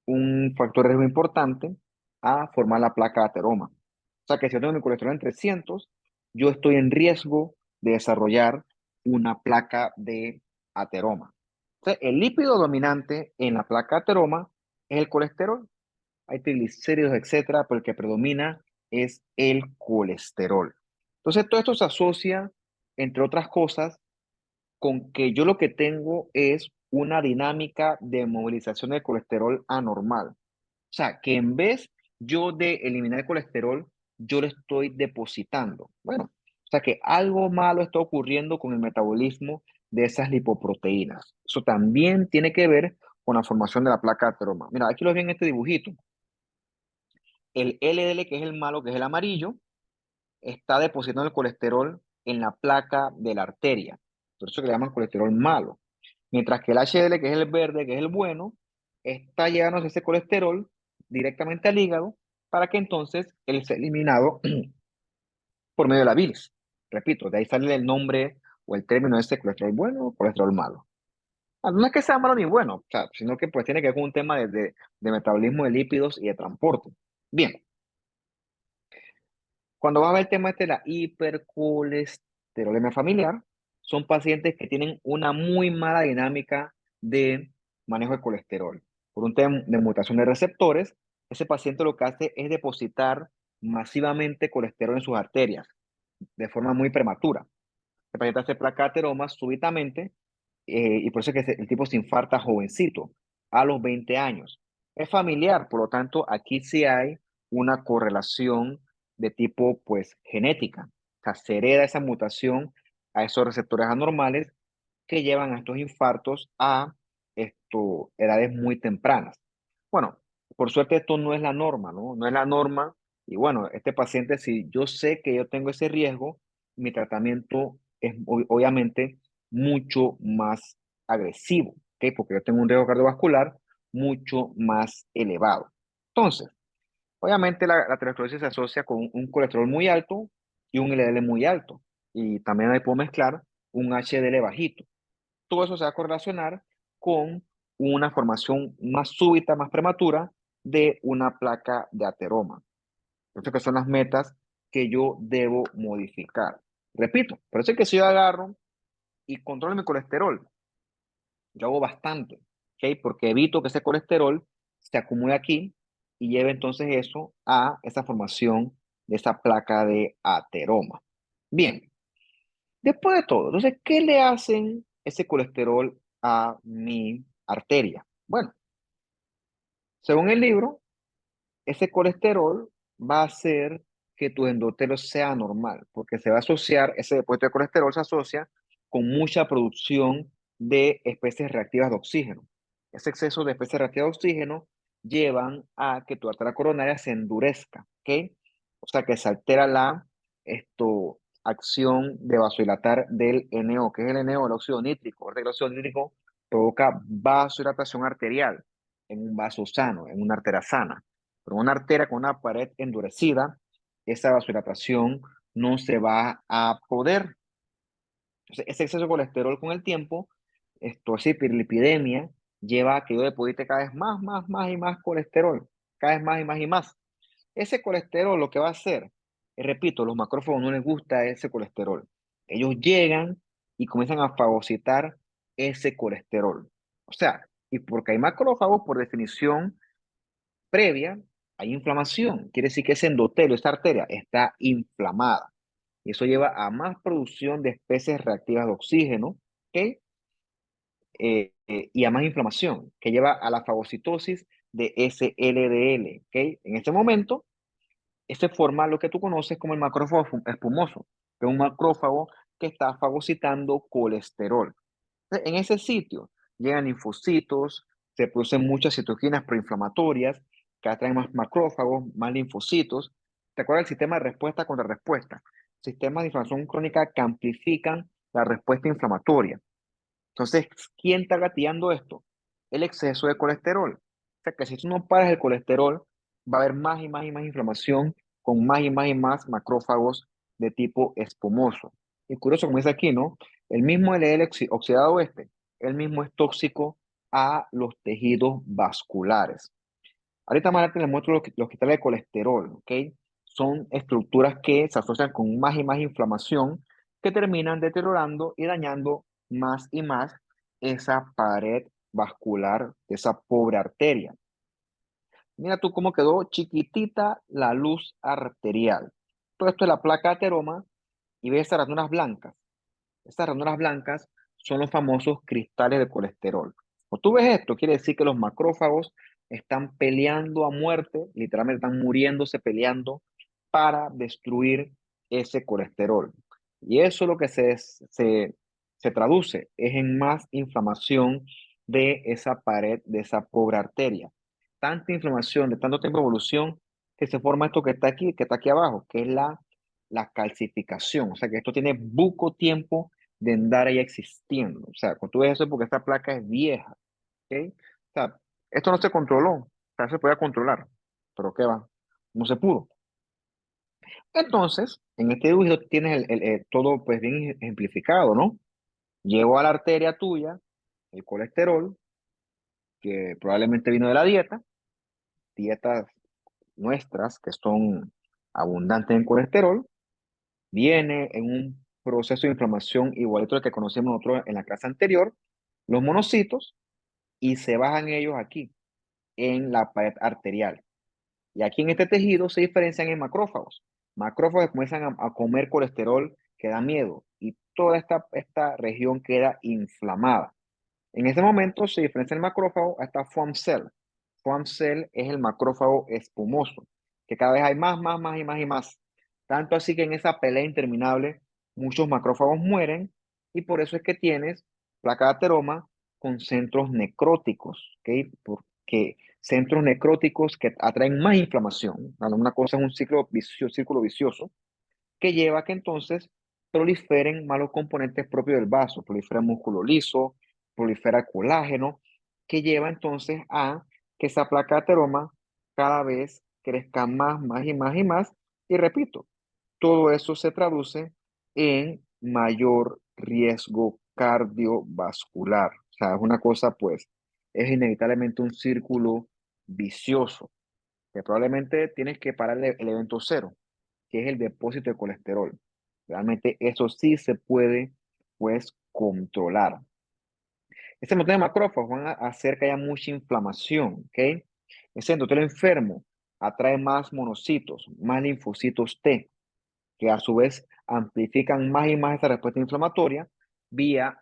un factor de riesgo importante a formar la placa de ateroma. O sea que si yo tengo mi colesterol en 300, yo estoy en riesgo de desarrollar una placa de ateroma. Entonces, el lípido dominante en la placa de ateroma es el colesterol. Hay triglicéridos, etcétera, pero el que predomina es el colesterol. Entonces, todo esto se asocia, entre otras cosas, con que yo lo que tengo es una dinámica de movilización del colesterol anormal. O sea, que en vez yo de eliminar el colesterol, yo lo estoy depositando. Bueno, o sea que algo malo está ocurriendo con el metabolismo de esas lipoproteínas. Eso también tiene que ver con la formación de la placa de ateroma. Mira, aquí lo ven en este dibujito. El LDL, que es el malo, que es el amarillo, está depositando el colesterol en la placa de la arteria. Por eso que le llaman colesterol malo. Mientras que el HDL, que es el verde, que es el bueno, está llevándose ese colesterol directamente al hígado para que entonces él sea eliminado por medio de la bilis. Repito, de ahí sale el nombre o el término de ese colesterol bueno o colesterol malo. No es que sea malo ni bueno, o sea, sino que pues tiene que ver con un tema de metabolismo de lípidos y de transporte. Bien, cuando vas a ver el tema este de la hipercolesterolemia familiar, son pacientes que tienen una muy mala dinámica de manejo de colesterol. Por un tema de mutación de receptores, ese paciente lo que hace es depositar masivamente colesterol en sus arterias de forma muy prematura. El paciente hace placa de ateroma súbitamente y por eso es que el tipo se infarta jovencito, a los 20 años. Es familiar, por lo tanto, aquí sí hay una correlación de tipo, pues, genética. O sea, se hereda esa mutación a esos receptores anormales que llevan a estos infartos a edades muy tempranas. Bueno, por suerte esto no es la norma, ¿no? No es la norma. Y bueno, este paciente, si yo sé que yo tengo ese riesgo, mi tratamiento es obviamente mucho más agresivo, ¿ok? Porque yo tengo un riesgo cardiovascular mucho más elevado. Entonces, obviamente la aterosclerosis se asocia con un colesterol muy alto y un LDL muy alto. Y también ahí puedo mezclar un HDL bajito. Todo eso se va a correlacionar con una formación más súbita, más prematura de una placa de ateroma. Entonces, que son las metas que yo debo modificar. Repito, por eso es que si yo agarro y controlo mi colesterol, yo hago bastante, ¿ok? Porque evito que ese colesterol se acumule aquí y lleve entonces eso a esa formación de esa placa de ateroma. Bien, después de todo, entonces, ¿qué le hacen ese colesterol a mi arteria? Bueno, según el libro, ese colesterol va a hacer que tu endotelio sea normal, porque se va a asociar, ese depósito de colesterol se asocia con mucha producción de especies reactivas de oxígeno. Ese exceso de especies reactivas de oxígeno llevan a que tu arteria coronaria se endurezca, ¿ok? O sea, que se altera la acción de vasodilatar del NO. ¿Qué es el NO? El óxido nítrico. El óxido nítrico provoca vasodilatación arterial en un vaso sano, en una arteria sana. Pero una arteria con una pared endurecida, esa vasodilatación no se va a poder. Entonces, ese exceso de colesterol con el tiempo, esa hiperlipidemia, lleva a que yo deposite cada vez más y más colesterol, cada vez más y más y más. Ese colesterol lo que va a hacer, repito, los macrófagos no les gusta ese colesterol. Ellos llegan y comienzan a fagocitar ese colesterol. O sea, y porque hay macrófagos, por definición previa, hay inflamación. Quiere decir que ese endotelio, esta arteria, está inflamada. Y eso lleva a más producción de especies reactivas de oxígeno, ¿ok? Y a más inflamación, que lleva a la fagocitosis de ese LDL, ¿ok? En este momento, se forma lo que tú conoces como el macrófago espumoso, que es un macrófago que está fagocitando colesterol. Entonces, en ese sitio llegan linfocitos, se producen muchas citoquinas proinflamatorias que atraen más macrófagos, más linfocitos. ¿Te acuerdas del sistema de respuesta contra respuesta? Sistemas de inflamación crónica que amplifican la respuesta inflamatoria. Entonces, ¿quién está gatilando esto? el exceso de colesterol. O sea que si tú no paras el colesterol, va a haber más y más y más inflamación con más y más y más macrófagos de tipo espumoso. Y curioso, como dice aquí, ¿no? El mismo LDL oxidado el mismo es tóxico a los tejidos vasculares. Ahorita más adelante les muestro los cristales de colesterol, ¿ok? Son estructuras que se asocian con más y más inflamación que terminan deteriorando y dañando más y más esa pared vascular de esa pobre arteria. Mira tú cómo quedó chiquitita la luz arterial. Todo esto es la placa de ateroma y ves esas ranuras blancas. Estas ranuras blancas son los famosos cristales de colesterol. Cuando tú ves esto, quiere decir que los macrófagos están peleando a muerte, literalmente están muriéndose peleando para destruir ese colesterol. Y eso es lo que se traduce, es en más inflamación de esa pared, de esa pobre arteria. Tanta inflamación, de tanto tiempo de evolución, que se forma esto que está aquí abajo, que es la calcificación. O sea que esto tiene poco tiempo de andar ahí existiendo. O sea, cuando tú ves eso es porque esta placa es vieja, ¿ok? O sea, esto no se controló, o sea, se podía controlar, pero ¿qué va? No se pudo. Entonces, en este dibujito tienes todo pues bien ejemplificado, ¿no? Llegó a la arteria tuya el colesterol, que probablemente vino de la dieta, dietas nuestras que son abundantes en colesterol, viene en un proceso de inflamación igualito al que conocemos nosotros en la clase anterior, los monocitos, y se bajan ellos aquí, en la pared arterial. Y aquí en este tejido se diferencian en macrófagos. Macrófagos que comienzan a comer colesterol que da miedo y toda esta región queda inflamada. En ese momento se diferencia el macrófago hasta foam cell. Foam cell es el macrófago espumoso, que cada vez hay más, más, más y más y más. Tanto así que en esa pelea interminable muchos macrófagos mueren y por eso es que tienes placa de ateroma con centros necróticos, ¿ok? Porque centros necróticos que atraen más inflamación. Una cosa es un círculo vicioso que lleva a que entonces proliferen malos componentes propios del vaso, prolifera músculo liso, prolifera colágeno, que lleva entonces a que esa placa de ateroma cada vez crezca más, más y más y más. Y repito, todo eso se traduce en mayor riesgo cardiovascular. O sea, es una cosa, pues, es inevitablemente un círculo vicioso, que probablemente tienes que parar el evento cero, que es el depósito de colesterol. Realmente eso sí se puede, pues, controlar. Ese montón de macrófagos van a hacer que haya mucha inflamación, ¿ok? Ese endotelios enfermo atrae más monocitos, más linfocitos T, que a su vez amplifican más y más esa respuesta inflamatoria vía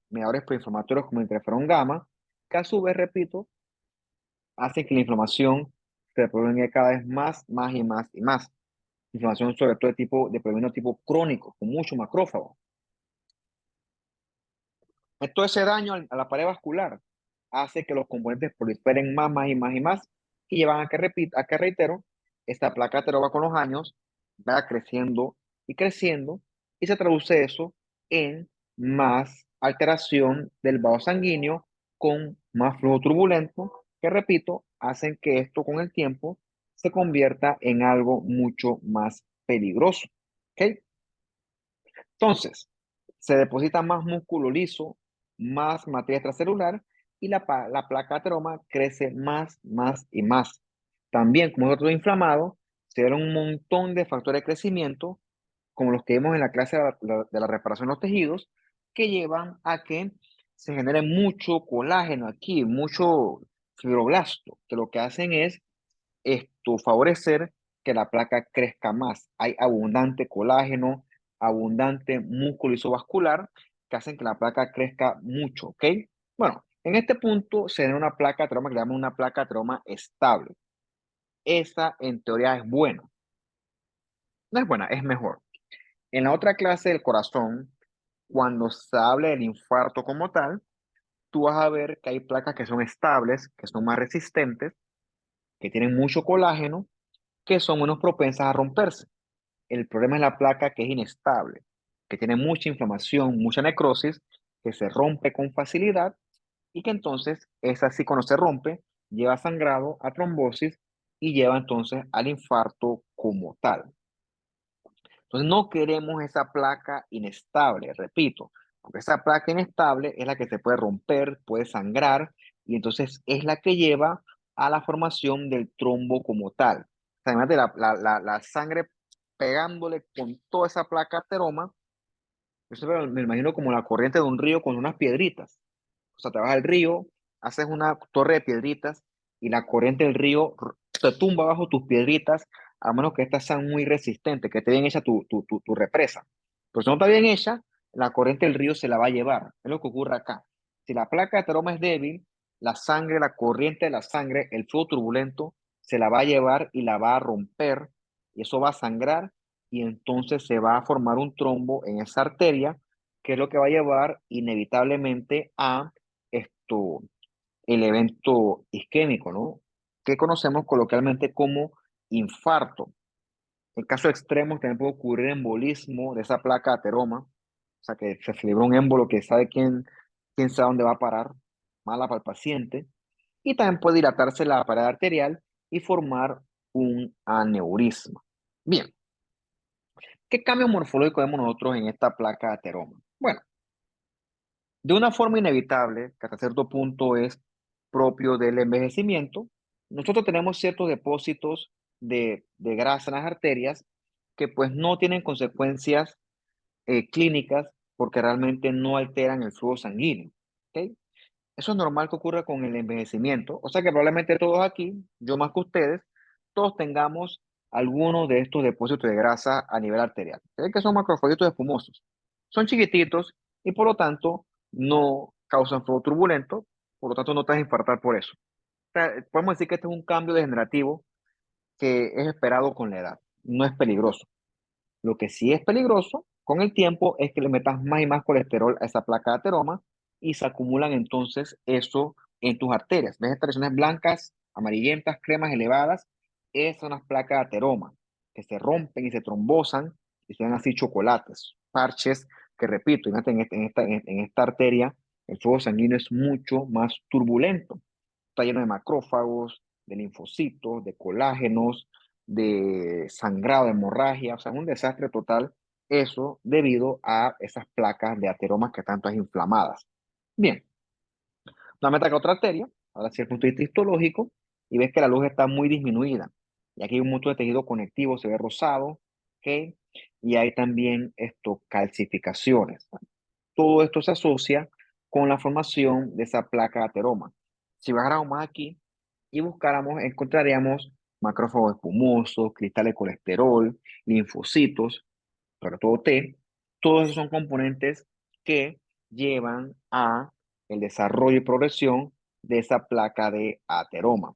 mediadores proinflamatorios como interferón gamma, que a su vez, repito, hacen que la inflamación se prolongue cada vez más, más y más y más. Inflamación sobre todo de problema tipo crónico, con mucho macrófago. Todo ese daño a la pared vascular hace que los componentes proliferen más, más y más y más, y llevan a que reitero, esta placa ateroba con los años va creciendo y creciendo, y se traduce eso en más alteración del vaso sanguíneo con más flujo turbulento, que repito, hacen que esto con el tiempo se convierta en algo mucho más peligroso. ¿Ok? Entonces, se deposita más músculo liso, más materia extracelular y la placa de ateroma crece más, más y más. También, como es otro inflamado, se dan un montón de factores de crecimiento, como los que vimos en la clase de la reparación de los tejidos, que llevan a que se genere mucho colágeno aquí, mucho fibroblasto, que lo que hacen es esto favorecer que la placa crezca más. Hay abundante colágeno, abundante músculo isovascular que hacen que la placa crezca mucho, ¿ok? Bueno, en este punto se da una placa de trauma que le llamamos una placa de trauma estable. Esa en teoría es buena. No es buena, es mejor. En la otra clase del corazón, cuando se habla del infarto como tal, tú vas a ver que hay placas que son estables, que son más resistentes, que tienen mucho colágeno, que son menos propensas a romperse. El problema es la placa que es inestable, que tiene mucha inflamación, mucha necrosis, que se rompe con facilidad y que entonces es así cuando se rompe, lleva a sangrado, a trombosis y lleva entonces al infarto como tal. Entonces no queremos esa placa inestable, repito, porque esa placa inestable es la que se puede romper, puede sangrar y entonces es la que lleva a la formación del trombo como tal. O sea, imagínate la sangre pegándole con toda esa placa ateroma. Yo siempre me imagino como la corriente de un río con unas piedritas. O sea, te vas al río, haces una torre de piedritas y la corriente del río te tumba bajo tus piedritas, a menos que estas sean muy resistentes, que esté bien hecha tu represa. Pero si no está bien hecha, la corriente del río se la va a llevar. Es lo que ocurre acá. Si la placa de ateroma es débil, la sangre, la corriente de la sangre, el flujo turbulento, se la va a llevar y la va a romper, y eso va a sangrar, y entonces se va a formar un trombo en esa arteria, que es lo que va a llevar inevitablemente a esto, el evento isquémico, ¿no? Que conocemos coloquialmente como infarto. En casos extremos también puede ocurrir embolismo de esa placa de ateroma, o sea, que se celebra un émbolo que sabe quién sabe dónde va a parar, mala para el paciente, y también puede dilatarse la pared arterial y formar un aneurisma. Bien, ¿qué cambio morfológico vemos nosotros en esta placa de ateroma? Bueno, de una forma inevitable, que hasta cierto punto es propio del envejecimiento, nosotros tenemos ciertos depósitos de grasa en las arterias que pues no tienen consecuencias clínicas porque realmente no alteran el flujo sanguíneo. ¿Ok? Eso es normal que ocurra con el envejecimiento. O sea que probablemente todos aquí, yo más que ustedes, todos tengamos algunos de estos depósitos de grasa a nivel arterial. ¿Ok? Que son macrofluiditos espumosos. Son chiquititos y por lo tanto no causan flujo turbulento, por lo tanto no te vas a infartar por eso. O sea, podemos decir que este es un cambio degenerativo que es esperado con la edad. No es peligroso. Lo que sí es peligroso con el tiempo es que le metas más y más colesterol a esa placa de ateroma y se acumulan entonces eso en tus arterias. ¿Ves estas lesiones blancas, amarillentas, cremas elevadas? Esas son las placas de ateroma que se rompen y se trombosan y se ven así chocolates, parches que repito, imagínate en esta arteria el flujo sanguíneo es mucho más turbulento, está lleno de macrófagos, de linfocitos, de colágenos, de sangrado, de hemorragia, o sea, es un desastre total, eso debido a esas placas de ateromas que tanto es inflamadas. Bien, una meta que otra arteria, ahora sí el punto de vista histológico, y ves que la luz está muy disminuida. Y aquí hay un montón de tejido conectivo, se ve rosado, ¿ok? Y hay también esto, calcificaciones. Todo esto se asocia con la formación de esa placa de ateroma. Si bajáramos más aquí y buscáramos, encontraríamos macrófagos espumosos, cristales de colesterol, linfocitos, sobre todo T. Todos esos son componentes que llevan a el desarrollo y progresión de esa placa de ateroma.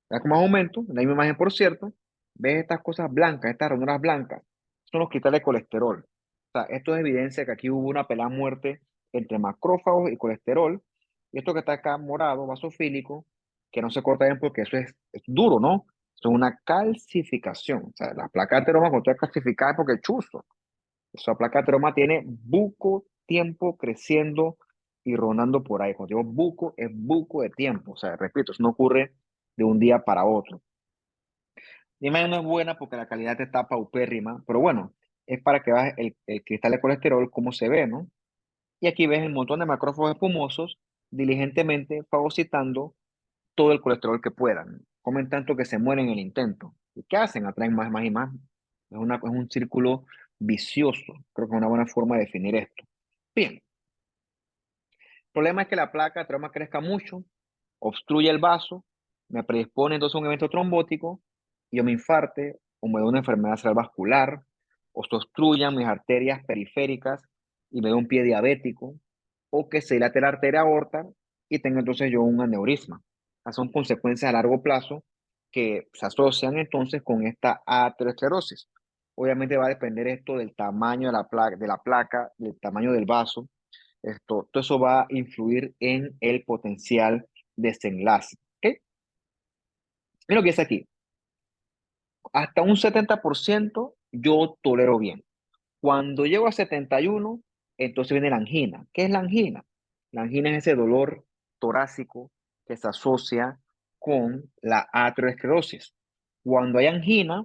Ya con más aumento, en la misma imagen, por cierto, ves estas cosas blancas, estas ranuras blancas, son los cristales de colesterol. O sea, esto es evidencia que aquí hubo una pelea a muerte entre macrófagos y colesterol. Y esto que está acá morado, basofílico, que no se corta bien porque eso es duro, ¿no? Eso es una calcificación. O sea, la placa de ateroma, cuando está calcificada es porque es chuzo. Esa placa de ateroma tiene buco tiempo creciendo y rondando por ahí. Cuando digo buco, es buco de tiempo. O sea, repito, eso no ocurre de un día para otro. La imagen no es buena porque la calidad está paupérrima, pero bueno, es para que veas el cristal de colesterol, cómo se ve, ¿no? Y aquí ves el montón de macrófagos espumosos diligentemente fagocitando todo el colesterol que puedan. Comen tanto que se mueren en el intento. ¿Y qué hacen? Atraen más, más y más. Es un círculo vicioso. Creo que es una buena forma de definir esto. Bien, el problema es que la placa de trauma crezca mucho, obstruye el vaso, me predispone entonces a un evento trombótico, y yo me infarte o me da una enfermedad cerebrovascular, o se obstruyan mis arterias periféricas y me da un pie diabético, o que se dilate la arteria aorta y tenga entonces yo un aneurisma. Esas son consecuencias a largo plazo que se asocian entonces con esta aterosclerosis. Obviamente va a depender esto del tamaño de la placa, del tamaño del vaso. Todo eso va a influir en el potencial desenlace. ¿Ok? Mira lo que dice aquí. Hasta un 70% yo tolero bien. Cuando llego a 71, entonces viene la angina. ¿Qué es la angina? La angina es ese dolor torácico que se asocia con la aterosclerosis. Cuando hay angina,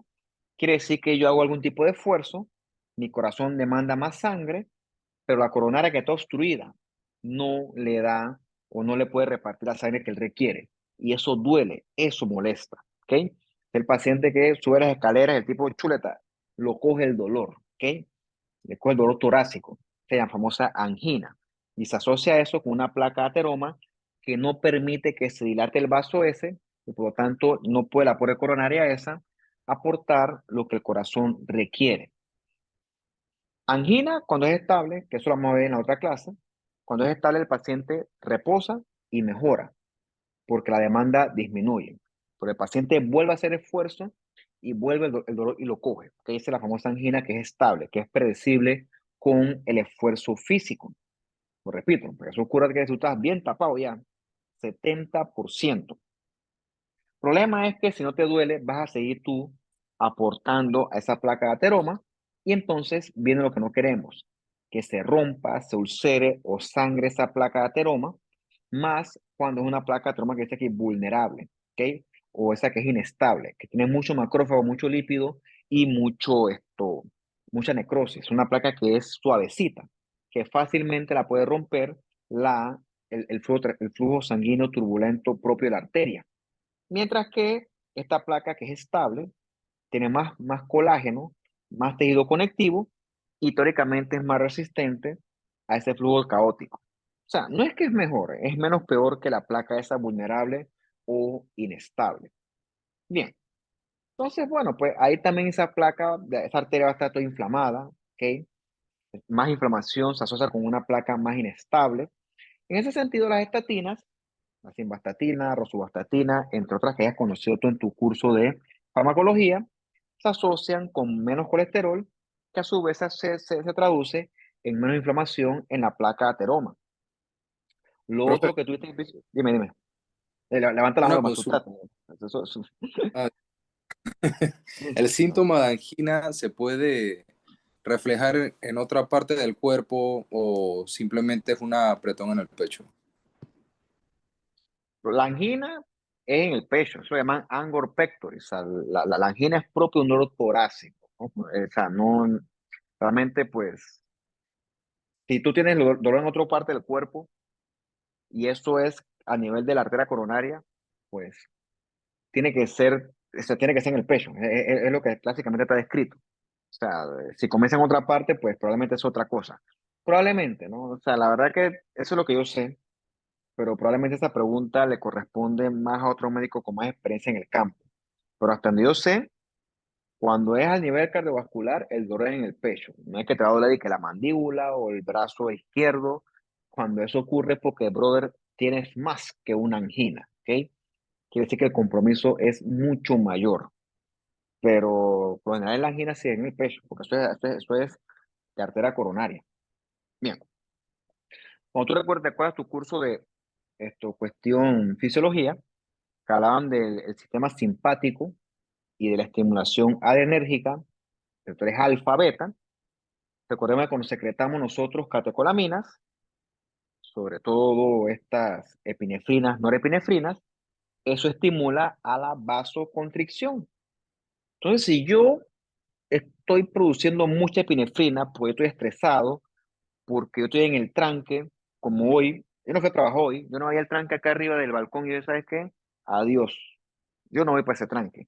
quiere decir que yo hago algún tipo de esfuerzo, mi corazón demanda más sangre, pero la coronaria que está obstruida no le da o no le puede repartir la sangre que él requiere. Y eso duele, eso molesta. ¿Ok? El paciente que sube las escaleras, el tipo de chuleta, lo coge el dolor. ¿Ok? Le coge el dolor torácico, se llama famosa angina. Y se asocia eso con una placa de ateroma que no permite que se dilate el vaso ese, y por lo tanto no puede la aporte coronaria esa aportar lo que el corazón requiere. Angina, cuando es estable, que eso lo vamos a ver en la otra clase, cuando es estable el paciente reposa y mejora, porque la demanda disminuye. Pero el paciente vuelve a hacer esfuerzo y vuelve el dolor y lo coge. Que esa es la famosa angina que es estable, que es predecible con el esfuerzo físico. Lo repito, porque eso ocurre que tú estás bien tapado ya, 70%. El problema es que si no te duele, vas a seguir tú aportando a esa placa de ateroma y entonces viene lo que no queremos, que se rompa, se ulcere o sangre esa placa de ateroma, más cuando es una placa de ateroma que está aquí vulnerable, ¿ok? O esa que es inestable, que tiene mucho macrófago, mucho lípido y mucha necrosis. Una placa que es suavecita, que fácilmente la puede romper el flujo sanguíneo turbulento propio de la arteria. Mientras que esta placa que es estable, tiene más colágeno, más tejido conectivo y teóricamente es más resistente a ese flujo caótico. O sea, no es que es mejor, es menos peor que la placa esa vulnerable o inestable. Bien, entonces, bueno, pues ahí también esa placa, esa arteria va a estar toda inflamada, ¿ok? Más inflamación se asocia con una placa más inestable. En ese sentido, las estatinas, la simvastatina, rosuvastatina, entre otras que hayas conocido tú en tu curso de farmacología, se asocian con menos colesterol, que a su vez se traduce en menos inflamación en la placa de ateroma. Lo Profe, otro que tuviste, dime, levanta la una mano para consulta. asustarte. Eso. Ah, ¿el síntoma de angina se puede reflejar en otra parte del cuerpo o simplemente es una apretón en el pecho? La angina es en el pecho, eso se llama angor pectoris. O sea, la angina es propio de un dolor torácico, ¿no? O sea, no, realmente, pues, si tú tienes dolor en otra parte del cuerpo, y eso es a nivel de la arteria coronaria, pues tiene que ser en el pecho, es lo que clásicamente está descrito. O sea, si comienza en otra parte, pues probablemente es otra cosa. Probablemente, ¿no? O sea, la verdad que eso es lo que yo sé, pero probablemente esa pregunta le corresponde más a otro médico con más experiencia en el campo. Pero hasta donde yo sé, cuando es al nivel cardiovascular, el dolor es en el pecho. No es que te va a doler y que la mandíbula o el brazo izquierdo. Cuando eso ocurre es porque, brother, tienes más que una angina, ¿ok? Quiere decir que el compromiso es mucho mayor. Pero por lo general la angina sí es en el pecho, porque eso es de arteria coronaria. Bien, cuando tú recuerdas tu curso de cuestión fisiología, que hablaban del sistema simpático y de la estimulación adrenérgica, sectores alfa, beta. Recordemos que cuando secretamos nosotros catecolaminas, sobre todo estas epinefrinas, norepinefrinas, eso estimula a la vasoconstricción. Entonces, si yo estoy produciendo mucha epinefrina porque estoy estresado, porque yo estoy en el tranque, como hoy, yo no fui a trabajar hoy, yo no veía el tranque acá arriba del balcón y yo, ¿sabes qué? Adiós, yo no voy para ese tranque.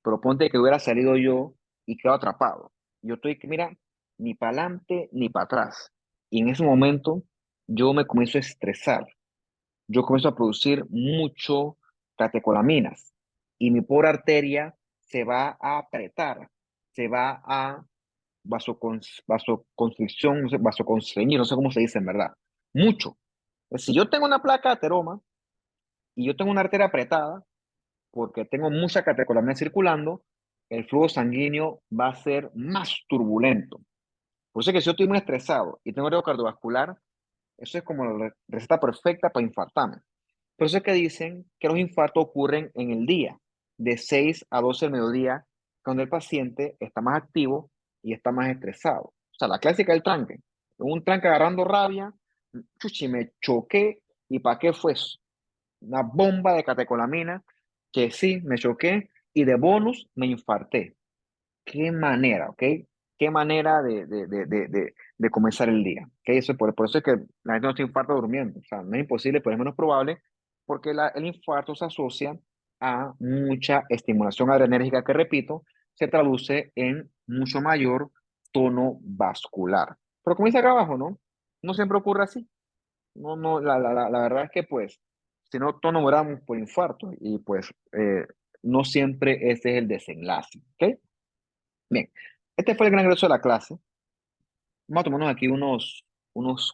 Pero ponte que hubiera salido yo y quedado atrapado. Yo estoy que, mira, ni para adelante ni para atrás. Y en ese momento yo me comienzo a estresar. Yo comienzo a producir mucho catecolaminas. Y mi pobre arteria se va a apretar, se va a vasoconstricción, no sé, vasoconstreñir, no sé cómo se dice en verdad. Mucho. Si yo tengo una placa de ateroma y yo tengo una arteria apretada, porque tengo mucha catecolamina circulando, el flujo sanguíneo va a ser más turbulento. Por eso es que si yo estoy muy estresado y tengo riesgo cardiovascular, eso es como la receta perfecta para infartarme. Por eso es que dicen que los infartos ocurren en el día, de 6 a 12 del mediodía, cuando el paciente está más activo y está más estresado. O sea, la clásica del tranque. Un tranque agarrando rabia, chuchi, me choqué, ¿y para qué fue eso? una bomba de catecolamina, que sí, me choqué y de bonus me infarté. Qué manera, ¿ok? Qué manera de comenzar el día. ¿Ok? Por eso es que la gente no se infarta durmiendo. O sea, no es imposible, pero es menos probable porque el infarto se asocia a mucha estimulación adrenérgica que, repito, se traduce en mucho mayor tono vascular. Pero como dice acá abajo, ¿no? No siempre ocurre así. No, no, la verdad es que pues, si no, todos nos moramos por infarto y pues no siempre ese es el desenlace. ¿Ok? Bien, este fue el gran ingreso de la clase. Vamos a tomarnos aquí unos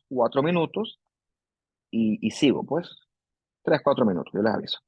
4 minutos y sigo, pues. 3, 4 minutos, yo les aviso.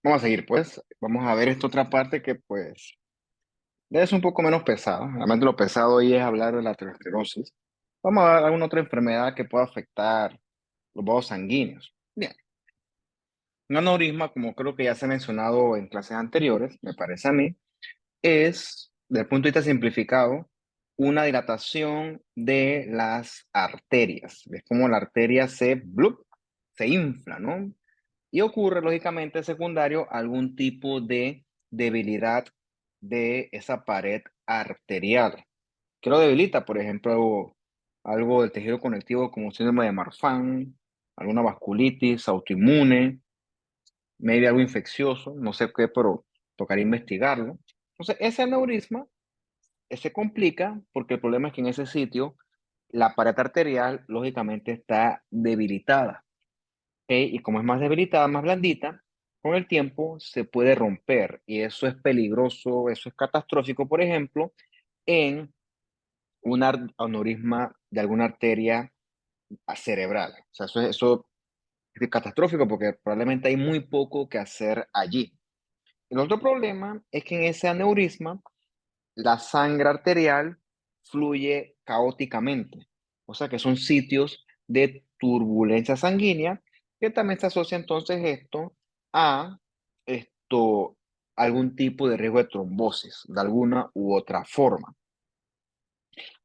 Vamos a seguir, pues. Vamos a ver esta otra parte que, pues, es un poco menos pesada. Realmente lo pesado hoy es hablar de la aterosclerosis. Vamos a ver alguna otra enfermedad que pueda afectar los vasos sanguíneos. Bien, un aneurisma, como creo que ya se ha mencionado en clases anteriores, me parece a mí, es, desde el punto de vista simplificado, una dilatación de las arterias. Es como la arteria blup, se infla, ¿no? Y ocurre, lógicamente, secundario a algún tipo de debilidad de esa pared arterial. ¿Qué lo debilita? Por ejemplo, algo del tejido conectivo como síndrome de Marfan, alguna vasculitis autoinmune, maybe algo infeccioso, no sé qué, pero tocaría investigarlo. Entonces, ese aneurisma se complica porque el problema es que en ese sitio la pared arterial, lógicamente, está debilitada. ¿Ok? Y como es más debilitada, más blandita, con el tiempo se puede romper y eso es peligroso, eso es catastrófico, por ejemplo, en un aneurisma de alguna arteria cerebral. O sea, eso es catastrófico porque probablemente hay muy poco que hacer allí. El otro problema es que en ese aneurisma la sangre arterial fluye caóticamente. O sea que son sitios de turbulencia sanguínea que también se asocia entonces a esto, algún tipo de riesgo de trombosis, de alguna u otra forma.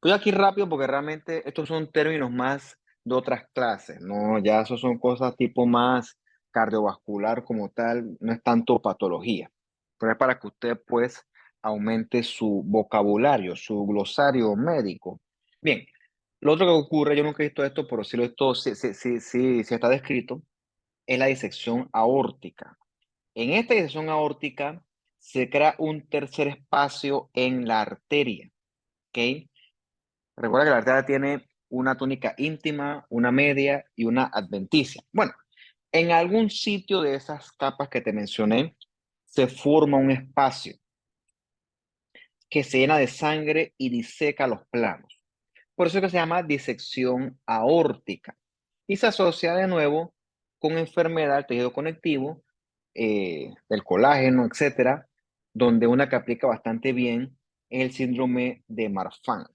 Voy aquí rápido porque realmente estos son términos más de otras clases, ¿no? Ya eso son cosas tipo más cardiovascular como tal, no es tanto patología, pero es para que usted pues aumente su vocabulario, su glosario médico. Bien, lo otro que ocurre, yo nunca he visto esto, pero sí lo he visto, sí está descrito, es la disección aórtica. En esta disección aórtica se crea un tercer espacio en la arteria, ¿ok? Recuerda que la arteria tiene una túnica íntima, una media y una adventicia. Bueno, en algún sitio de esas capas que te mencioné, se forma un espacio que se llena de sangre y diseca los planos. Por eso es que se llama disección aórtica. Y se asocia de nuevo con enfermedad del tejido conectivo, del colágeno, etcétera, donde una que aplica bastante bien es el síndrome de Marfan.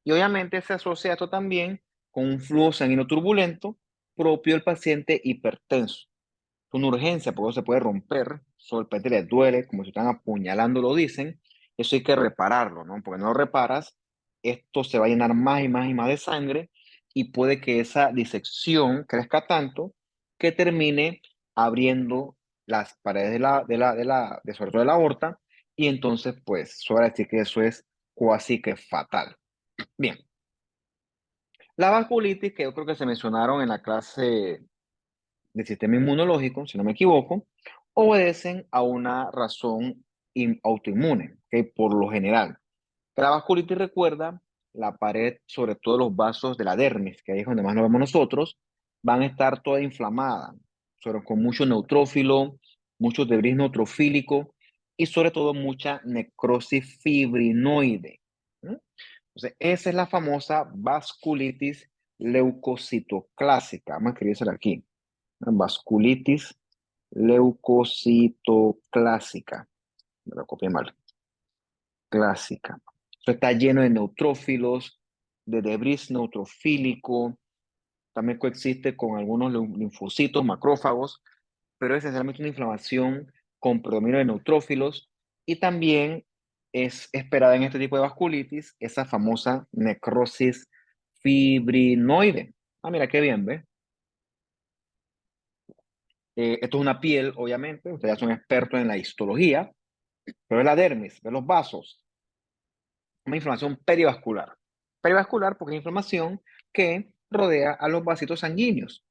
Y obviamente se asocia esto también con un flujo sanguíneo turbulento propio del paciente hipertenso. Es una urgencia porque se puede romper, eso el paciente le duele, como si están apuñalando, lo dicen. Eso hay que repararlo, ¿no? Porque no lo reparas, esto se va a llenar más y más y más de sangre y puede que esa disección crezca tanto que termine abriendo las paredes sobre todo de la aorta y entonces pues sobra decir que eso es casi que fatal. Bien, la vasculitis, que yo creo que se mencionaron en la clase del sistema inmunológico, si no me equivoco, obedecen a una razón autoinmune, ¿ok? Por lo general. La vasculitis recuerda la pared, sobre todo los vasos de la dermis, que ahí es donde más nos vemos nosotros, van a estar toda inflamada, con mucho neutrófilo, mucho debris neutrofílico y sobre todo mucha necrosis fibrinoide. ¿Mm? Entonces, esa es la famosa vasculitis leucocitoclásica. Vamos a escribírsela aquí. Vasculitis leucocitoclásica. Me lo copié mal. Clásica. Esto está lleno de neutrófilos, de debris neutrofílico. También coexiste con algunos linfocitos, macrófagos, pero es esencialmente una inflamación con predominio de neutrófilos y también es esperada en este tipo de vasculitis esa famosa necrosis fibrinoide. Ah, mira qué bien, ¿ves? Esto es una piel, obviamente, ustedes ya son expertos en la histología, pero es la dermis, de los vasos, una inflamación perivascular. Perivascular porque es inflamación que rodea a los vasitos sanguíneos.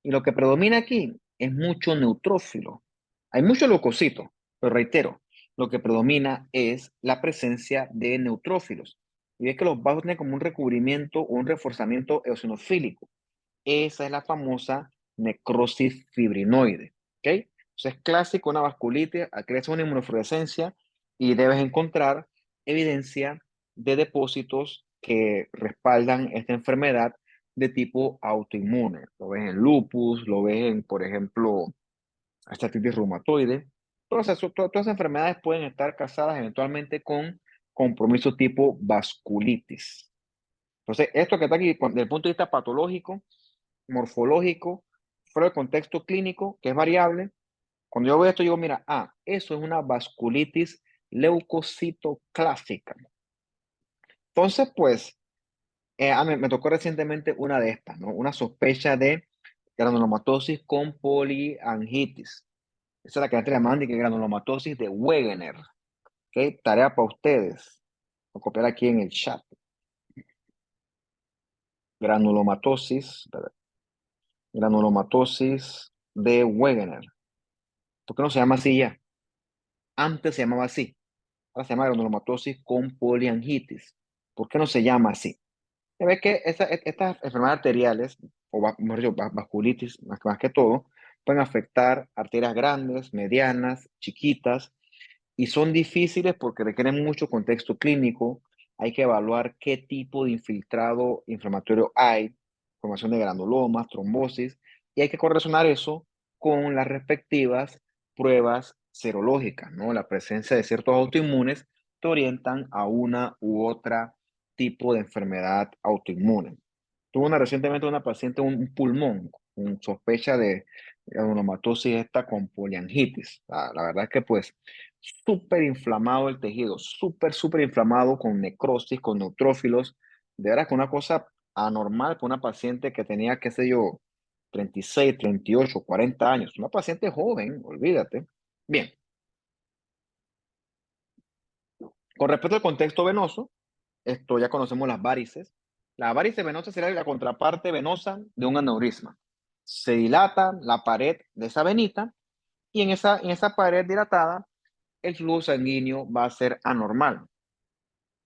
Y lo que predomina aquí es mucho neutrófilo. Hay mucho leucocito, pero reitero, lo que predomina es la presencia de neutrófilos. Y es que los vasos tienen como un recubrimiento o un reforzamiento eosinofílico. Esa es la famosa necrosis fibrinoide. ¿Ok? Entonces es clásico una vasculitis, crece una inmunofluorescencia y debes encontrar evidencia de depósitos que respaldan esta enfermedad de tipo autoinmune. Lo ves en lupus, lo ves en, por ejemplo, artritis reumatoide. Todas esas enfermedades pueden estar casadas eventualmente con compromiso tipo vasculitis. Entonces, esto que está aquí, desde el punto de vista patológico, morfológico, fuera del contexto clínico, que es variable, cuando yo veo esto, digo, mira, eso es una vasculitis leucocitoclásica. Entonces, pues, me tocó recientemente una de estas, ¿no? Una sospecha de granulomatosis con poliangitis. Esa es la que antes llamaban de que granulomatosis de Wegener. ¿Ok? Tarea para ustedes. Voy a copiar aquí en el chat. Granulomatosis, granulomatosis de Wegener. ¿Por qué no se llama así ya? Antes se llamaba así. Ahora se llama granulomatosis con poliangitis. ¿Por qué no se llama así? Se ve que estas enfermedades arteriales, o mejor dicho, vasculitis más que todo, pueden afectar arterias grandes, medianas, chiquitas, y son difíciles porque requieren mucho contexto clínico. Hay que evaluar qué tipo de infiltrado inflamatorio hay, formación de granulomas, trombosis, y hay que correlacionar eso con las respectivas pruebas serológicas, ¿no? La presencia de ciertos autoinmunes te orientan a una u otra tipo de enfermedad autoinmune. Tuve recientemente una paciente, un pulmón, con sospecha de granulomatosis esta con poliangitis. La verdad es que pues súper inflamado el tejido, súper inflamado con necrosis, con neutrófilos. De verdad que una cosa anormal con una paciente que tenía, qué sé yo, 36, 38, 40 años. Una paciente joven, olvídate. Bien, con respecto al contexto venoso, esto ya conocemos las varices. La varice venosa sería la contraparte venosa de un aneurisma. Se dilata la pared de esa venita y en esa pared dilatada el flujo sanguíneo va a ser anormal.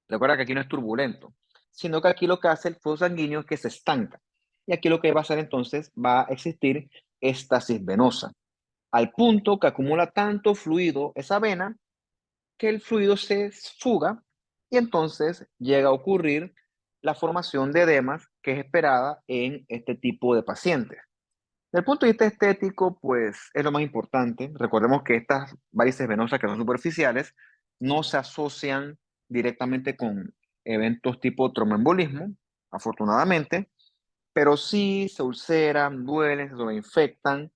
Recuerda que aquí no es turbulento, sino que aquí lo que hace el flujo sanguíneo es que se estanca. Y aquí lo que va a hacer entonces, va a existir éstasis venosa, al punto que acumula tanto fluido esa vena que el fluido se fuga y entonces llega a ocurrir la formación de edemas que es esperada en este tipo de pacientes. Desde el punto de vista estético, pues es lo más importante. Recordemos que estas varices venosas que son superficiales no se asocian directamente con eventos tipo tromboembolismo, afortunadamente, pero sí se ulceran, duelen, se sobreinfectan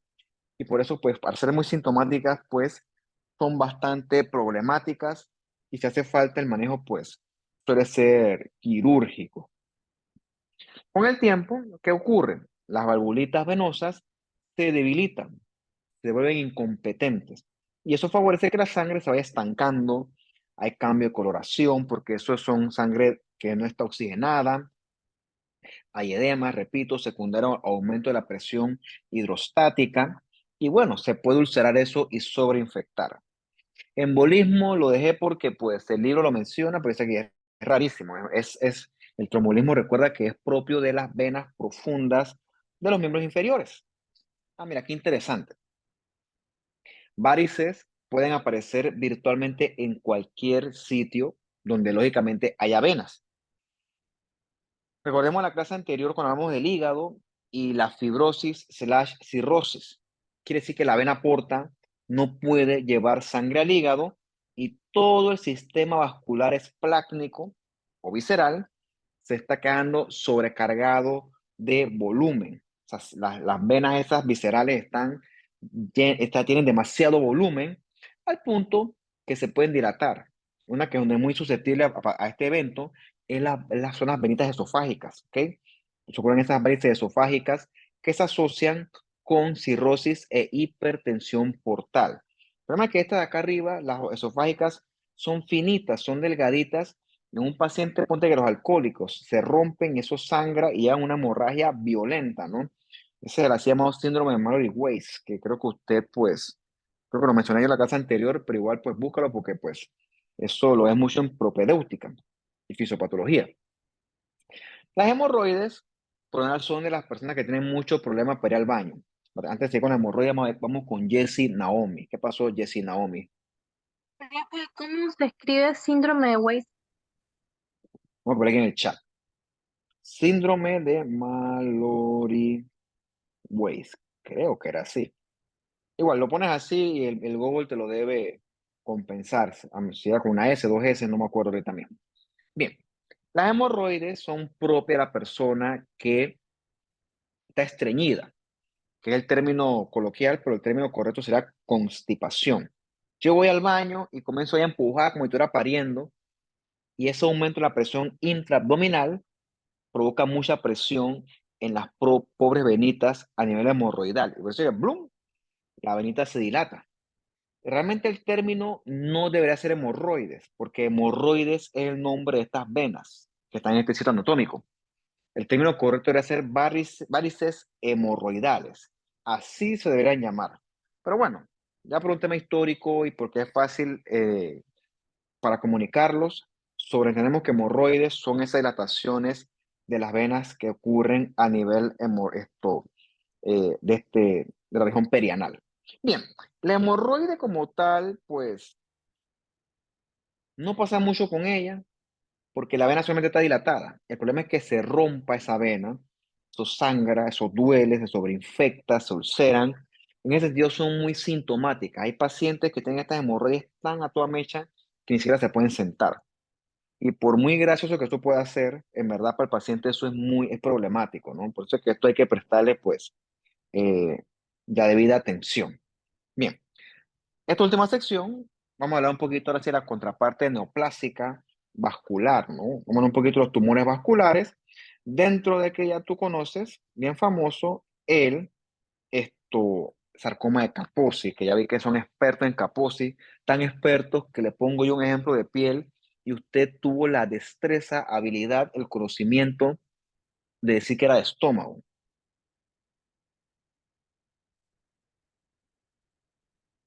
y por eso, pues, para ser muy sintomáticas, pues, son bastante problemáticas y si hace falta el manejo, pues, suele ser quirúrgico. Con el tiempo, ¿qué ocurre? Las valvulitas venosas se debilitan, se vuelven incompetentes y eso favorece que la sangre se vaya estancando, hay cambio de coloración porque eso son sangre que no está oxigenada, hay edema, repito, secundario a aumento de la presión hidrostática y bueno, se puede ulcerar eso y sobreinfectar. Embolismo lo dejé porque pues el libro lo menciona, pero dice que es rarísimo. El trombolismo recuerda que es propio de las venas profundas de los miembros inferiores. Mira, qué interesante. Varices pueden aparecer virtualmente en cualquier sitio donde lógicamente haya venas. Recordemos la clase anterior cuando hablamos del hígado y la fibrosis/cirrosis. Quiere decir que la vena porta no puede llevar sangre al hígado y todo el sistema vascular esplácnico o visceral se está quedando sobrecargado de volumen. O sea, las venas esas viscerales tienen demasiado volumen al punto que se pueden dilatar. Una que es muy susceptible a este evento las zonas venitas esofágicas, ¿ok? Se ocurren esas varices esofágicas que se asocian con cirrosis e hipertensión portal. El problema es que estas de acá arriba, las esofágicas, son finitas, son delgaditas. En un paciente, ponte que los alcohólicos se rompen, eso sangra y hay una hemorragia violenta, ¿no? Ese es el así llamado síndrome de Mallory-Weiss, que creo que usted, pues, creo que lo mencioné yo en la clase anterior, pero igual, pues, búscalo porque, pues, eso lo es mucho en propedéutica y fisiopatología. Las hemorroides, por lo general, son de las personas que tienen muchos problemas para ir al baño. Antes de ir con la hemorroide, vamos con Jessie Naomi. ¿Qué pasó, Jessie Naomi? ¿Cómo se escribe síndrome de Weiss? Vamos a poner aquí en el chat. Síndrome de Mallory-Weiss. Creo que era así. Igual, lo pones así y el Google te lo debe compensar. Si era con una S, dos S, no me acuerdo ahorita mismo. Bien, las hemorroides son propias de la persona que está estreñida, que es el término coloquial, pero el término correcto será constipación. Yo voy al baño y comienzo a empujar como si estuviera pariendo, y ese aumento de la presión intraabdominal provoca mucha presión en las pobres venitas a nivel hemorroidal. Y por eso, ¡blum!, la venita se dilata. Realmente el término no debería ser hemorroides, porque hemorroides es el nombre de estas venas que están en este sitio anatómico. El término correcto debería ser varices hemorroidales. Así se deberían llamar. Pero bueno, ya por un tema histórico y porque es fácil para comunicarlos, sobreentendemos que hemorroides son esas dilataciones de las venas que ocurren a nivel de la región perianal. Bien, la hemorroide como tal, pues no pasa mucho con ella, porque la vena solamente está dilatada. El problema es que se rompa esa vena, eso sangra, eso duele, se sobreinfecta, se ulceran. En ese sentido son muy sintomáticas. Hay pacientes que tienen estas hemorroides tan a toda mecha que ni siquiera se pueden sentar. Y por muy gracioso que esto pueda ser, en verdad para el paciente eso es problemático, ¿no? Por eso es que esto hay que prestarle, pues, eh, ya debida atención. Bien, esta última sección, vamos a hablar un poquito ahora de la contraparte neoplásica vascular, ¿no? Vamos a hablar un poquito de los tumores vasculares, dentro de que ya tú conoces, bien famoso, sarcoma de Kaposi, que ya vi que son expertos en Kaposi, tan expertos que le pongo yo un ejemplo de piel y usted tuvo la destreza, habilidad, el conocimiento de decir que era de estómago.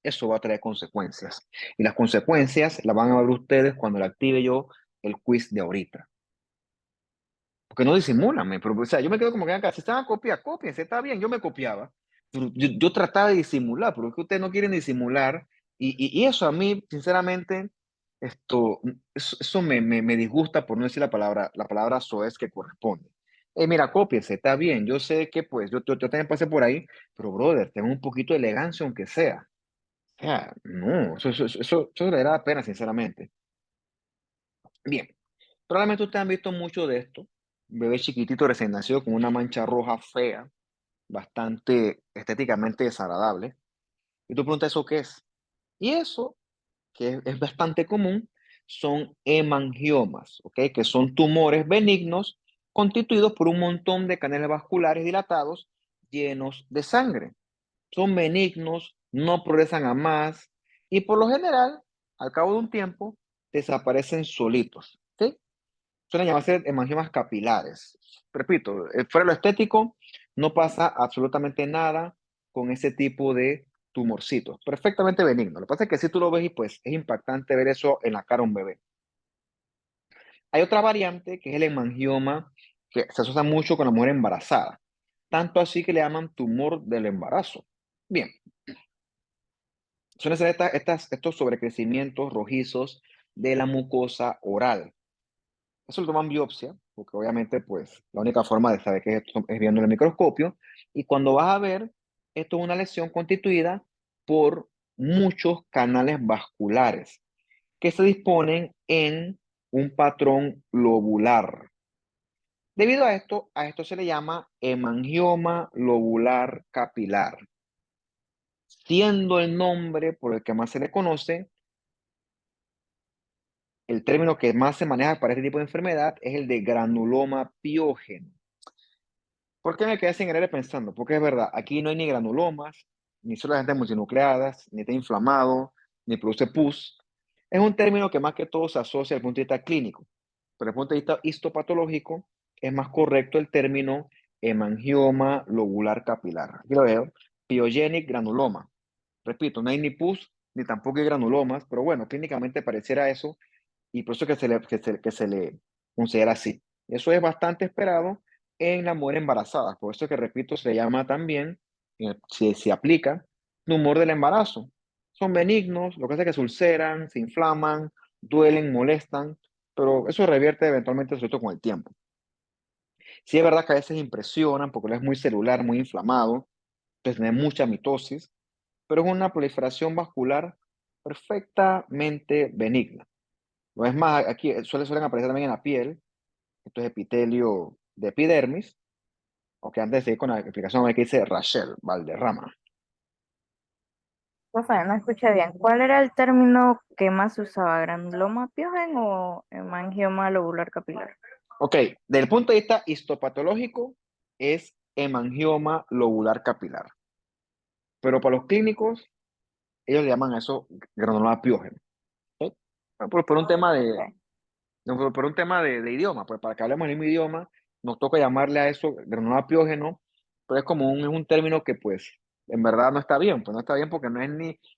Eso va a traer consecuencias. Y las consecuencias las van a ver ustedes cuando le active yo el quiz de ahorita. Porque no disimulan, pero o sea, yo me quedo como que acá, si estaban copiando, cópiense, está bien, yo me copiaba. Pero yo trataba de disimular, pero es que ustedes no quieren disimular. Y eso a mí, sinceramente, eso me disgusta por no decir la palabra soez que corresponde. Mira, cópiense, está bien, yo sé que pues yo también pasé por ahí, pero brother, tengo un poquito de elegancia aunque sea. O sea, no, eso le da pena, sinceramente. Bien, probablemente ustedes han visto mucho de esto. Bebé chiquitito recién nacido con una mancha roja fea, bastante estéticamente desagradable. Y tú preguntas, ¿eso qué es? Y eso, que es bastante común, son hemangiomas, ¿ok? Que son tumores benignos constituidos por un montón de canales vasculares dilatados llenos de sangre. Son benignos, no progresan a más y por lo general, al cabo de un tiempo, desaparecen solitos. ¿Sí? Suelen llamarse hemangiomas capilares. Repito, fuera de lo estético, no pasa absolutamente nada con ese tipo de tumorcitos. Perfectamente benigno. Lo que pasa es que si tú lo ves y pues es impactante ver eso en la cara de un bebé. Hay otra variante que es el hemangioma que se asocia mucho con la mujer embarazada. Tanto así que le llaman tumor del embarazo. Bien, suelen ser estos sobrecrecimientos rojizos de la mucosa oral. Eso lo toman biopsia, porque obviamente pues la única forma de saber qué es esto es viendo en el microscopio. Y cuando vas a ver, esto es una lesión constituida por muchos canales vasculares que se disponen en un patrón lobular. Debido a esto se le llama hemangioma lobular capilar, siendo el nombre por el que más se le conoce. El término que más se maneja para este tipo de enfermedad es el de granuloma piógeno. ¿Por qué me quedé sin aire pensando? Porque es verdad, aquí no hay ni granulomas, ni células multinucleadas, ni está inflamado, ni produce pus. Es un término que más que todo se asocia al punto de vista clínico. Pero desde el punto de vista histopatológico, es más correcto el término hemangioma lobular capilar. Aquí lo veo, pyogenic granuloma. Repito, no hay ni pus, ni tampoco hay granulomas, pero bueno, clínicamente pareciera eso y por eso que se le considera así. Eso es bastante esperado en la mujer embarazada, por eso que, repito, se llama también, si se aplica, tumor del embarazo. Son benignos, lo que hace es que se ulceran, se inflaman, duelen, molestan, pero eso revierte eventualmente, sobre todo con el tiempo. Sí es verdad que a veces impresionan porque es muy celular, muy inflamado, pues tiene mucha mitosis, pero es una proliferación vascular perfectamente benigna. No es más, aquí suelen aparecer también en la piel. Esto es epitelio de epidermis. Ok, antes de ir con la explicación, aquí dice Rachel Valderrama. Profe, no escuché bien. ¿Cuál era el término que más se usaba? ¿Granuloma piogen o hemangioma lobular capilar? Ok, desde el punto de vista histopatológico, es hemangioma lobular capilar. Pero para los clínicos, ellos le llaman a eso granuloma piógeno. ¿Ok? Por un tema de, Ok. no, por un tema de idioma, pues para que hablemos el mismo idioma, nos toca llamarle a eso granuloma piógeno, pero es como es un término que pues en verdad no está bien, pues no está bien porque no es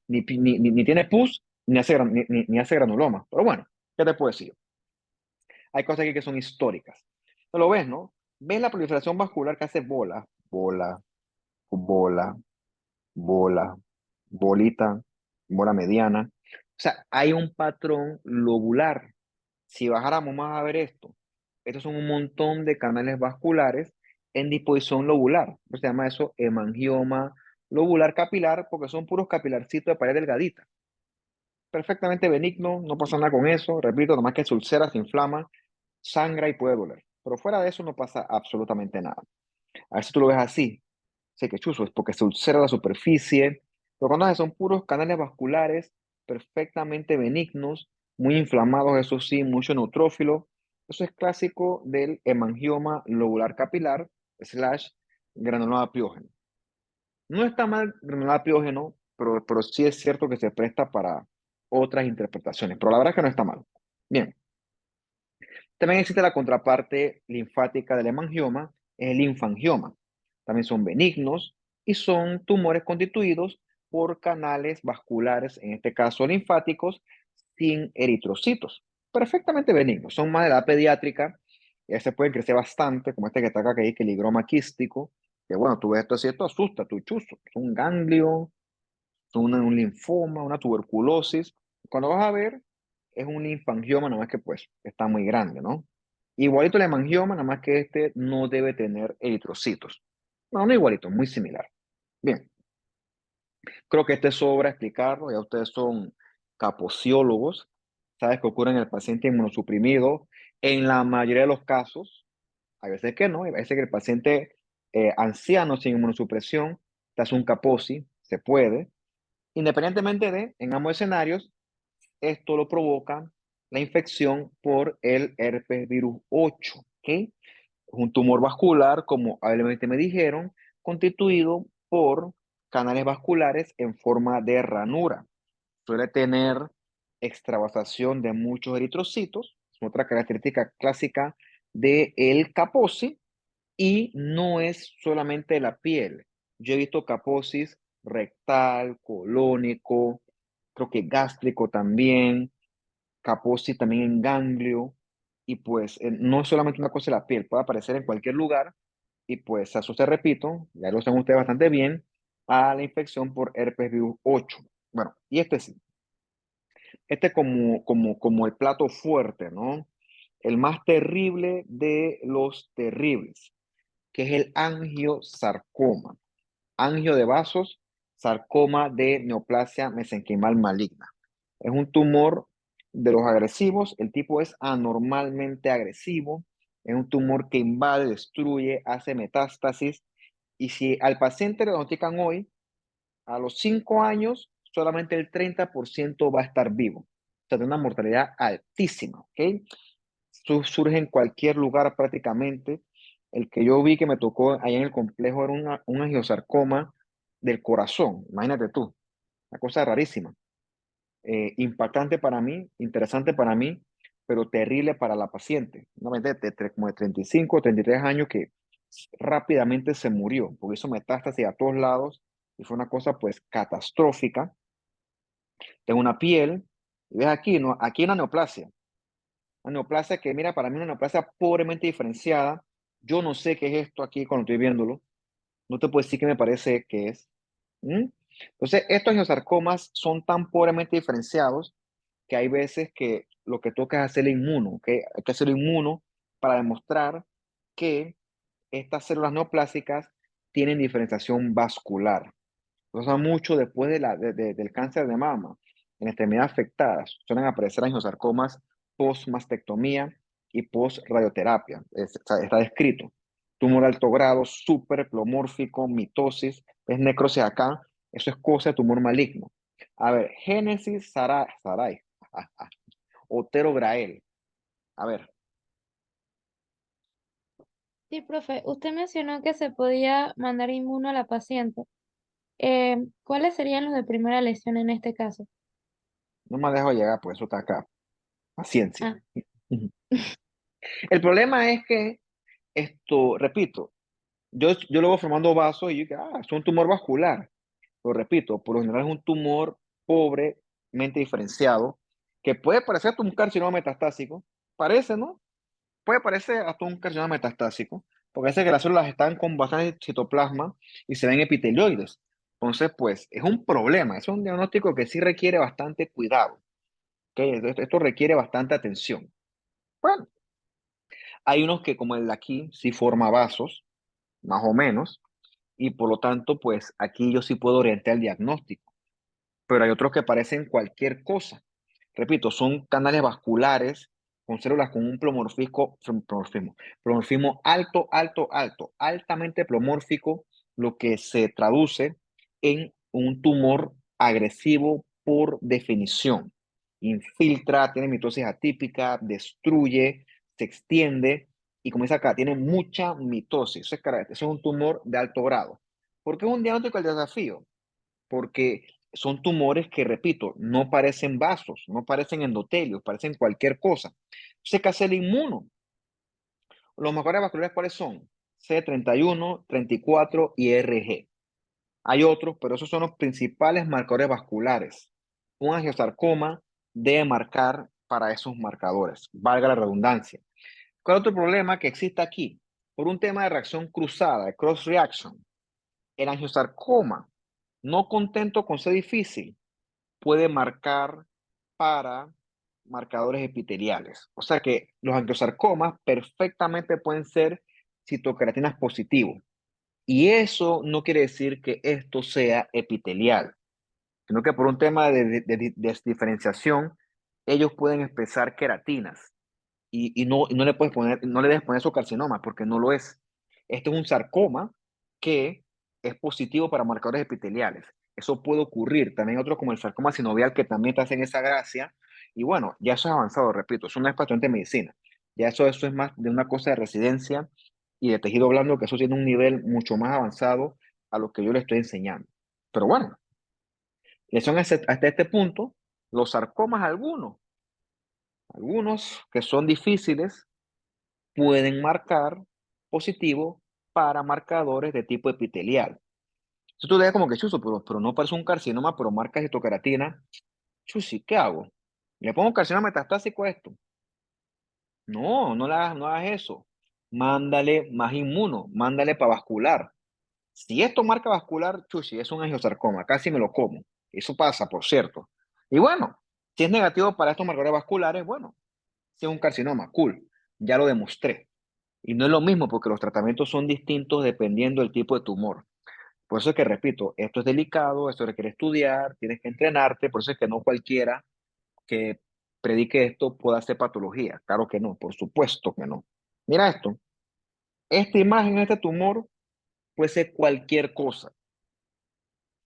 ni tiene pus, ni hace granuloma. Pero bueno, ¿qué te puedo decir? Hay cosas aquí que son históricas. ¿No lo ves, no? ¿Ves la proliferación vascular que hace bola, bola, bola, bola, bolita, bola mediana? O sea, hay un patrón lobular. Si bajáramos más a ver esto, estos son un montón de canales vasculares en disposición lobular. Se llama eso hemangioma lobular capilar porque son puros capilarcitos de pared delgadita. Perfectamente benigno, no pasa nada con eso. Repito, nomás que se ulcera, se inflama, sangra y puede doler. Pero fuera de eso no pasa absolutamente nada. A ver si tú lo ves así. Sé que chuzo, es porque se ulcera la superficie. Pero cuando son puros canales vasculares perfectamente benignos, muy inflamados, eso sí, mucho neutrófilo. Eso es clásico del hemangioma lobular capilar slash granuloma piógeno. No está mal granuloma piógeno, pero sí es cierto que se presta para otras interpretaciones. Pero la verdad es que no está mal. Bien. También existe la contraparte linfática del hemangioma, es el linfangioma. También son benignos y son tumores constituidos por canales vasculares, en este caso linfáticos, sin eritrocitos. Perfectamente benignos. Son más de edad pediátrica. Ya se pueden crecer bastante, como este que está acá, que es el higroma quístico. Que bueno, tú ves esto así, esto asusta, tu chuzo. Es un ganglio, es un linfoma, una tuberculosis. Cuando vas a ver, es un linfangioma, nada más que pues está muy grande, ¿no? Igualito el hemangioma, nada más que este no debe tener eritrocitos. No, no igualito, muy similar. Bien, creo que este sobra explicarlo, ya ustedes son capociólogos, sabes que ocurre en el paciente inmunosuprimido en la mayoría de los casos, hay veces que no, hay veces que el paciente anciano sin inmunosupresión te hace un kaposi, se puede, independientemente de, en ambos escenarios, esto lo provoca la infección por el herpes virus 8, ¿ok? Es un tumor vascular, como habitualmente me dijeron, constituido por canales vasculares en forma de ranura. Suele tener extravasación de muchos eritrocitos, es otra característica clásica del Kaposi, y no es solamente la piel. Yo he visto Kaposis rectal, colónico, creo que gástrico también, Kaposis también en ganglio, y pues no es solamente una cosa de la piel, puede aparecer en cualquier lugar, y pues se asocia, repito, ya lo saben ustedes bastante bien, a la infección por herpes virus 8. Bueno, y este sí, este como el plato fuerte, ¿no? El más terrible de los terribles, que es el angiosarcoma. Angio de vasos, sarcoma de neoplasia mesenquimal maligna. Es un tumor de los agresivos, el tipo es anormalmente agresivo, es un tumor que invade, destruye, hace metástasis, y si al paciente le diagnostican hoy, a los 5 años, solamente el 30% va a estar vivo. O sea, tiene una mortalidad altísima, ¿ok? Surge en cualquier lugar prácticamente. El que yo vi que me tocó allá en el complejo era un angiosarcoma del corazón. Imagínate tú, una cosa rarísima. Impactante para mí, interesante para mí, pero terrible para la paciente. Una paciente como de 35, 33 años que rápidamente se murió, porque hizo metástasis a todos lados y fue una cosa pues catastrófica. Tengo una piel, y ves aquí, ¿no? Aquí hay una neoplasia. Una neoplasia que, mira, para mí una neoplasia pobremente diferenciada. Yo no sé qué es esto aquí cuando estoy viéndolo. No te puedo decir qué me parece que es. ¿Mm? Entonces, estos angiosarcomas son tan pobremente diferenciados que hay veces que lo que toca es hacerle inmuno, ¿ok? Hay que hacerlo inmuno para demostrar que estas células neoplásicas tienen diferenciación vascular. Pasa mucho después del cáncer de mama. En extremidades afectadas suelen aparecer angiosarcomas post-mastectomía y post-radioterapia. O sea, está descrito. Tumor de alto grado, superplomórfico, mitosis, es necrosis acá. Eso es cosa de tumor maligno. A ver, Génesis Sarai, Otero Grael. A ver, Sí, profe, usted mencionó que se podía mandar inmuno a la paciente. ¿Cuáles serían los de primera lesión en este caso? no me dejo llegar, pues eso está acá. Paciencia. Ah, El problema es que esto, repito, yo luego formando vasos y yo digo, es un tumor vascular. Lo repito, por lo general es un tumor pobremente diferenciado que puede parecer hasta un carcinoma metastásico. Parece, ¿no? Puede parecer hasta un carcinoma metastásico, porque parece que las células están con bastante citoplasma y se ven epitelioides. Entonces, pues, es un problema, es un diagnóstico que sí requiere bastante cuidado. ¿Ok? Esto requiere bastante atención. Bueno, hay unos que, como el de aquí, sí forma vasos, más o menos, y por lo tanto, pues aquí yo sí puedo orientar el diagnóstico, pero hay otros que parecen cualquier cosa. Repito, son canales vasculares con células con un plomorfismo alto, alto, alto, altamente plomórfico, lo que se traduce en un tumor agresivo por definición. Infiltra, tiene mitosis atípica, destruye, se extiende y como dice acá, tiene mucha mitosis. Eso es un tumor de alto grado. ¿Por qué es un diagnóstico el desafío? Porque son tumores que, repito, no parecen vasos, no parecen endotelios, parecen cualquier cosa. Entonces, ¿qué hace el inmuno? Los marcadores vasculares, ¿cuáles son? C31, 34 y RG. Hay otros, pero esos son los principales marcadores vasculares. Un angiosarcoma debe marcar para esos marcadores, valga la redundancia. ¿Cuál es otro problema que existe aquí? Por un tema de reacción cruzada, de cross reaction, el angiosarcoma, no contento con ser difícil, puede marcar para marcadores epiteliales. O sea que los angiosarcomas perfectamente pueden ser citocreatinas positivos. Y eso no quiere decir que esto sea epitelial, sino que por un tema de desdiferenciación, ellos pueden expresar queratinas y no le puedes poner, no le debes poner su carcinoma porque no lo es. Este es un sarcoma que es positivo para marcadores epiteliales. Eso puede ocurrir. También otros como el sarcoma sinovial que también te hacen esa gracia. Y bueno, ya eso es avanzado, repito, eso no es paciente de medicina. Ya eso es más de una cosa de residencia y de tejido blando, que eso tiene un nivel mucho más avanzado a lo que yo le estoy enseñando. Pero bueno, lesión hasta este punto, los sarcomas algunos que son difíciles, pueden marcar positivo para marcadores de tipo epitelial. Si tú te como que chuzo, pero no parece un carcinoma, pero marca citoceratina. Chusi, ¿qué hago? ¿Le pongo carcinoma metastásico a esto? No, no hagas eso. Mándale más inmuno, mándale para vascular. Si esto marca vascular, chusi, es un angiosarcoma, casi me lo como. Eso pasa, por cierto. Y bueno, si es negativo para estos marcadores vasculares, bueno, si es un carcinoma, cool, ya lo demostré. Y no es lo mismo porque los tratamientos son distintos dependiendo del tipo de tumor. Por eso es que repito, esto es delicado, esto requiere estudiar, tienes que entrenarte, por eso es que no cualquiera que predique esto pueda hacer patología. Claro que no, por supuesto que no. Mira esto, esta imagen, este tumor puede ser cualquier cosa.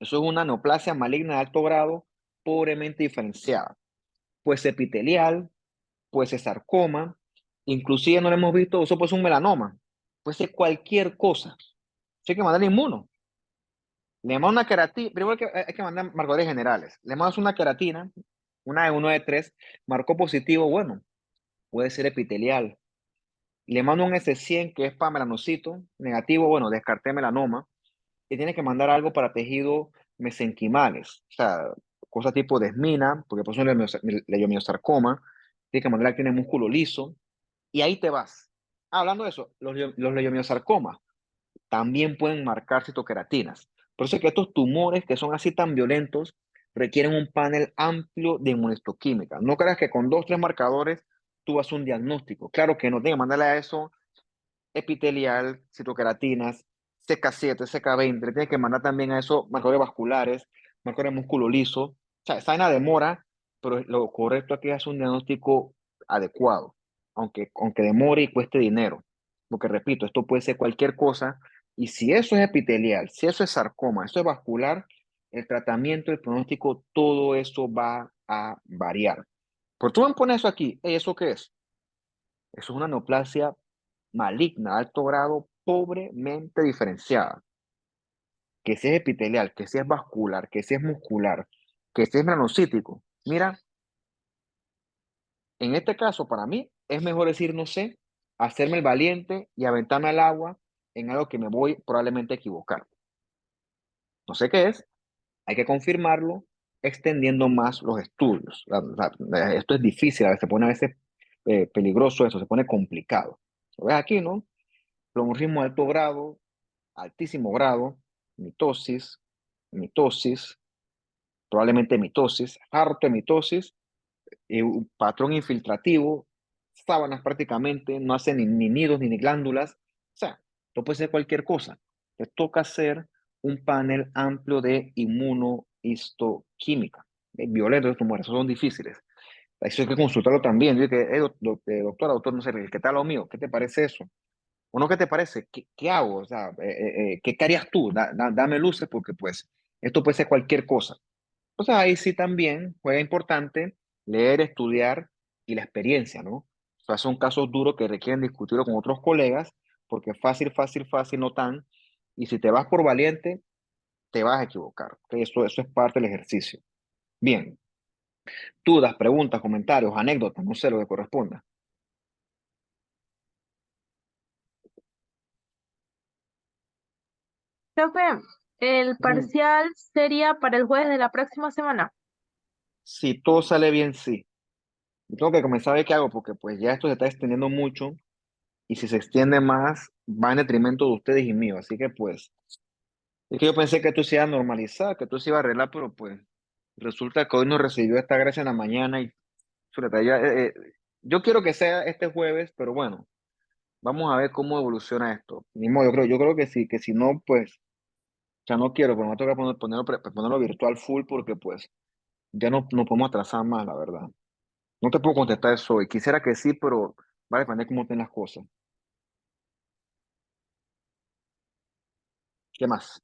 Eso es una neoplasia maligna de alto grado, pobremente diferenciada. Puede ser epitelial, puede ser sarcoma, inclusive no lo hemos visto, eso puede ser un melanoma, puede ser cualquier cosa. Así que mandar inmuno. Le mando una queratina, primero hay que mandar marcadores generales. Le mando una queratina, una de 1 de 3, marcó positivo, bueno, puede ser epitelial. Le mando un S100 que es para melanocito, negativo, bueno, descarté melanoma. Y tiene que mandar algo para tejido mesenquimales, o sea, cosas tipo desmina, porque por eso es leiomiosarcoma. Tiene que mandar que tiene músculo liso. Y ahí te vas. Hablando de eso, los leiomiosarcomas también pueden marcar citoqueratinas. Por eso es que estos tumores que son así tan violentos requieren un panel amplio de inmunohistoquímica. No creas que con 2, 3 marcadores tú haces un diagnóstico. Claro que no, tenga que mandarle a eso epitelial, citoqueratinas, CK7, CK20, le tienes que mandar también a esos marcadores vasculares, marcadores de músculo liso. O sea, esa vaina demora, pero lo correcto aquí es un diagnóstico adecuado, aunque demore y cueste dinero. Porque repito, esto puede ser cualquier cosa, y si eso es epitelial, si eso es sarcoma, eso es vascular, el tratamiento, el pronóstico, todo eso va a variar. Pero tú me pones eso aquí, "Ey, ¿eso qué es? Eso es una neoplasia maligna, de alto grado, pobremente diferenciada, que si es epitelial, que si es vascular, que si es muscular, que si es granocítico. Mira, en este caso, para mí, es mejor decir, no sé, hacerme el valiente y aventarme al agua en algo que me voy probablemente a equivocar. No sé qué es, hay que confirmarlo extendiendo más los estudios. Esto es difícil, se pone a veces peligroso, eso se pone complicado. ¿Lo ves aquí, no? Plomorrismo de alto grado, altísimo grado, mitosis, mitosis, probablemente mitosis, harto de mitosis, un patrón infiltrativo, sábanas prácticamente, no hacen ni nidos ni glándulas. O sea, esto puede ser cualquier cosa. Te toca hacer un panel amplio de inmunohistoquímica. Violentos estos tumores, esos son difíciles. Eso hay que consultarlo también. Yo dije, doctora, doctor, no sé, ¿qué tal lo mío? ¿Qué te parece eso? ¿O no? ¿Qué te parece? ¿Qué hago? O sea, ¿qué harías tú? Dame luces porque pues esto puede ser cualquier cosa. Entonces ahí sí también juega importante leer, estudiar y la experiencia, ¿no? O sea, son casos duros que requieren discutirlo con otros colegas porque fácil, fácil, fácil no tan. Y si te vas por valiente, te vas a equivocar. ¿Ok? Eso es parte del ejercicio. Bien, dudas, preguntas, comentarios, anécdotas, no sé lo que corresponda. Profe, el Ujú. parcial sería para el jueves de la próxima semana. Si todo sale bien, sí. Yo tengo que comenzar a ver qué hago porque pues ya esto se está extendiendo mucho y si se extiende más va en detrimento de ustedes y mío. Así que pues, es que yo pensé que esto se iba a normalizar, que esto se iba a arreglar, pero pues resulta que hoy nos recibió esta gracia en la mañana y fíjate, yo quiero que sea este jueves, pero bueno, vamos a ver cómo evoluciona esto. Ni modo, yo creo que sí, que si no, pues ya no quiero, pero me va a tocar ponerlo virtual full porque pues ya no podemos atrasar más, la verdad. No te puedo contestar eso hoy. Quisiera que sí, pero va a depender cómo estén las cosas. ¿Qué más?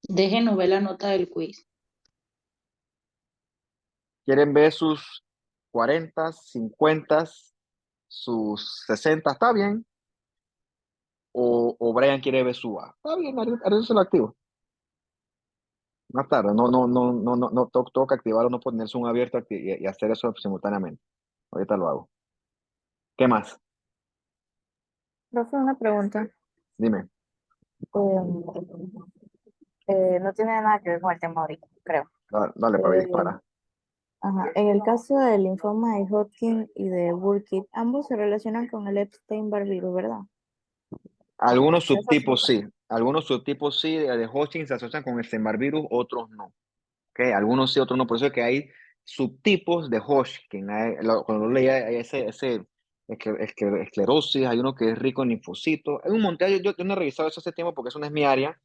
Déjenos ver la nota del quiz. ¿Quieren ver sus 40, 50, sus 60? ¿Está bien? ¿O Brian quiere ver su A? Está bien, ahorita se lo activo. Más tarde, no, tengo que activarlo, no ponerse un abierto y hacer eso simultáneamente. Ahorita lo hago. ¿Qué más? Profe, una pregunta. Dime. Eh, no tiene nada que ver con el tema ahorita, creo. Dale, para Eh, disparar. ajá. En el caso del linfoma de Hodgkin y de Burkitt, ambos se relacionan con el Epstein-Barr virus, ¿verdad? Algunos Se subtipos asocian. sí. Algunos subtipos sí de Hodgkin se asocian con el Epstein-Barr virus, otros no. ¿Ok? Algunos sí, otros no. Por eso es que hay subtipos de Hodgkin. Cuando lo leía, hay ese esclerosis, hay uno que es rico en linfocitos. Hay un montón, yo no he revisado eso hace tiempo porque eso no es mi área,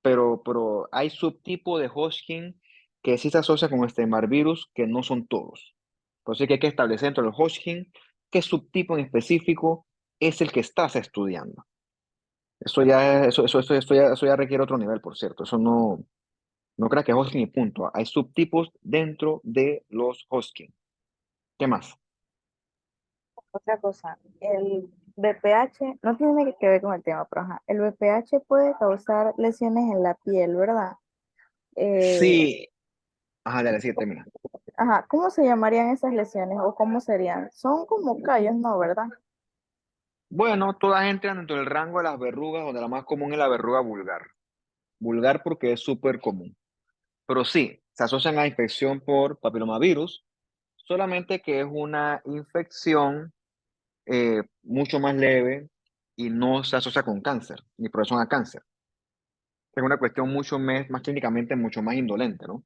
pero hay subtipos de Hodgkin que sí se asocia con este virus, que no son todos. Por eso es que hay que establecer dentro del Hodgkin qué subtipo en específico es el que estás estudiando. Eso ya requiere otro nivel, por cierto. Eso no creas que es Hodgkin y punto. Hay subtipos dentro de los Hodgkin. ¿Qué más? Otra cosa, el BPH no tiene que ver con el tema, pero ajá, el BPH puede causar lesiones en la piel, ¿verdad? Eh, Sí. Ajá, dale, sí, termina. ajá, ¿cómo se llamarían esas lesiones o cómo serían? Son como callos, ¿no? ¿Verdad? Bueno, todas entran dentro del rango de las verrugas, donde la más común es la verruga vulgar. Vulgar porque es súper común. Pero sí, se asocian a infección por papilomavirus, solamente que es una infección mucho más leve y no se asocia con cáncer, ni progresión a cáncer. Es una cuestión mucho más clínicamente mucho más indolente, ¿no?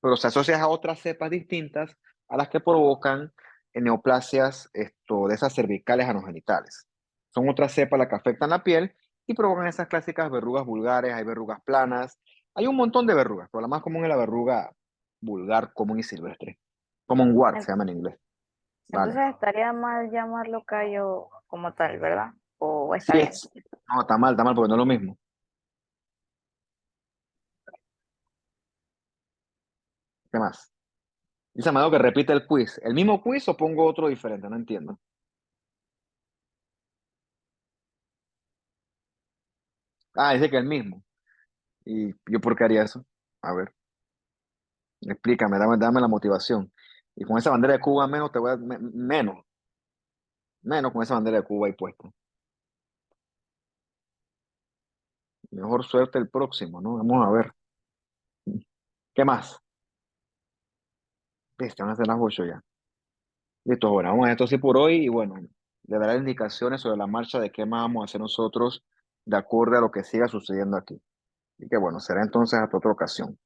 Pero se asocia a otras cepas distintas a las que provocan neoplasias de esas cervicales anogenitales. son otras cepas las que afectan la piel y provocan esas clásicas verrugas vulgares, hay verrugas planas, hay un montón de verrugas, pero la más común es la verruga vulgar, común y silvestre. Common wart se En- llama en inglés. Vale. Entonces estaría mal llamarlo callo como tal, ¿verdad? O está Sí, bien. no, está mal, porque no es lo mismo. ¿Qué más? Dice Amado que repite el quiz. ¿El mismo quiz o pongo otro diferente? No entiendo. Ah, dice que el mismo. ¿Y yo por qué haría eso? A ver, explícame, dame la motivación. Y con esa bandera de Cuba menos te voy a... menos con esa bandera de Cuba ahí puesta. Mejor suerte el próximo, ¿no? Vamos a ver. ¿Qué más? Viste, van a ser las 8 ya. Listo, bueno, vamos a esto así por hoy y bueno, le daré indicaciones sobre la marcha de qué más vamos a hacer nosotros de acuerdo a lo que siga sucediendo aquí. Y que bueno, será entonces hasta otra ocasión.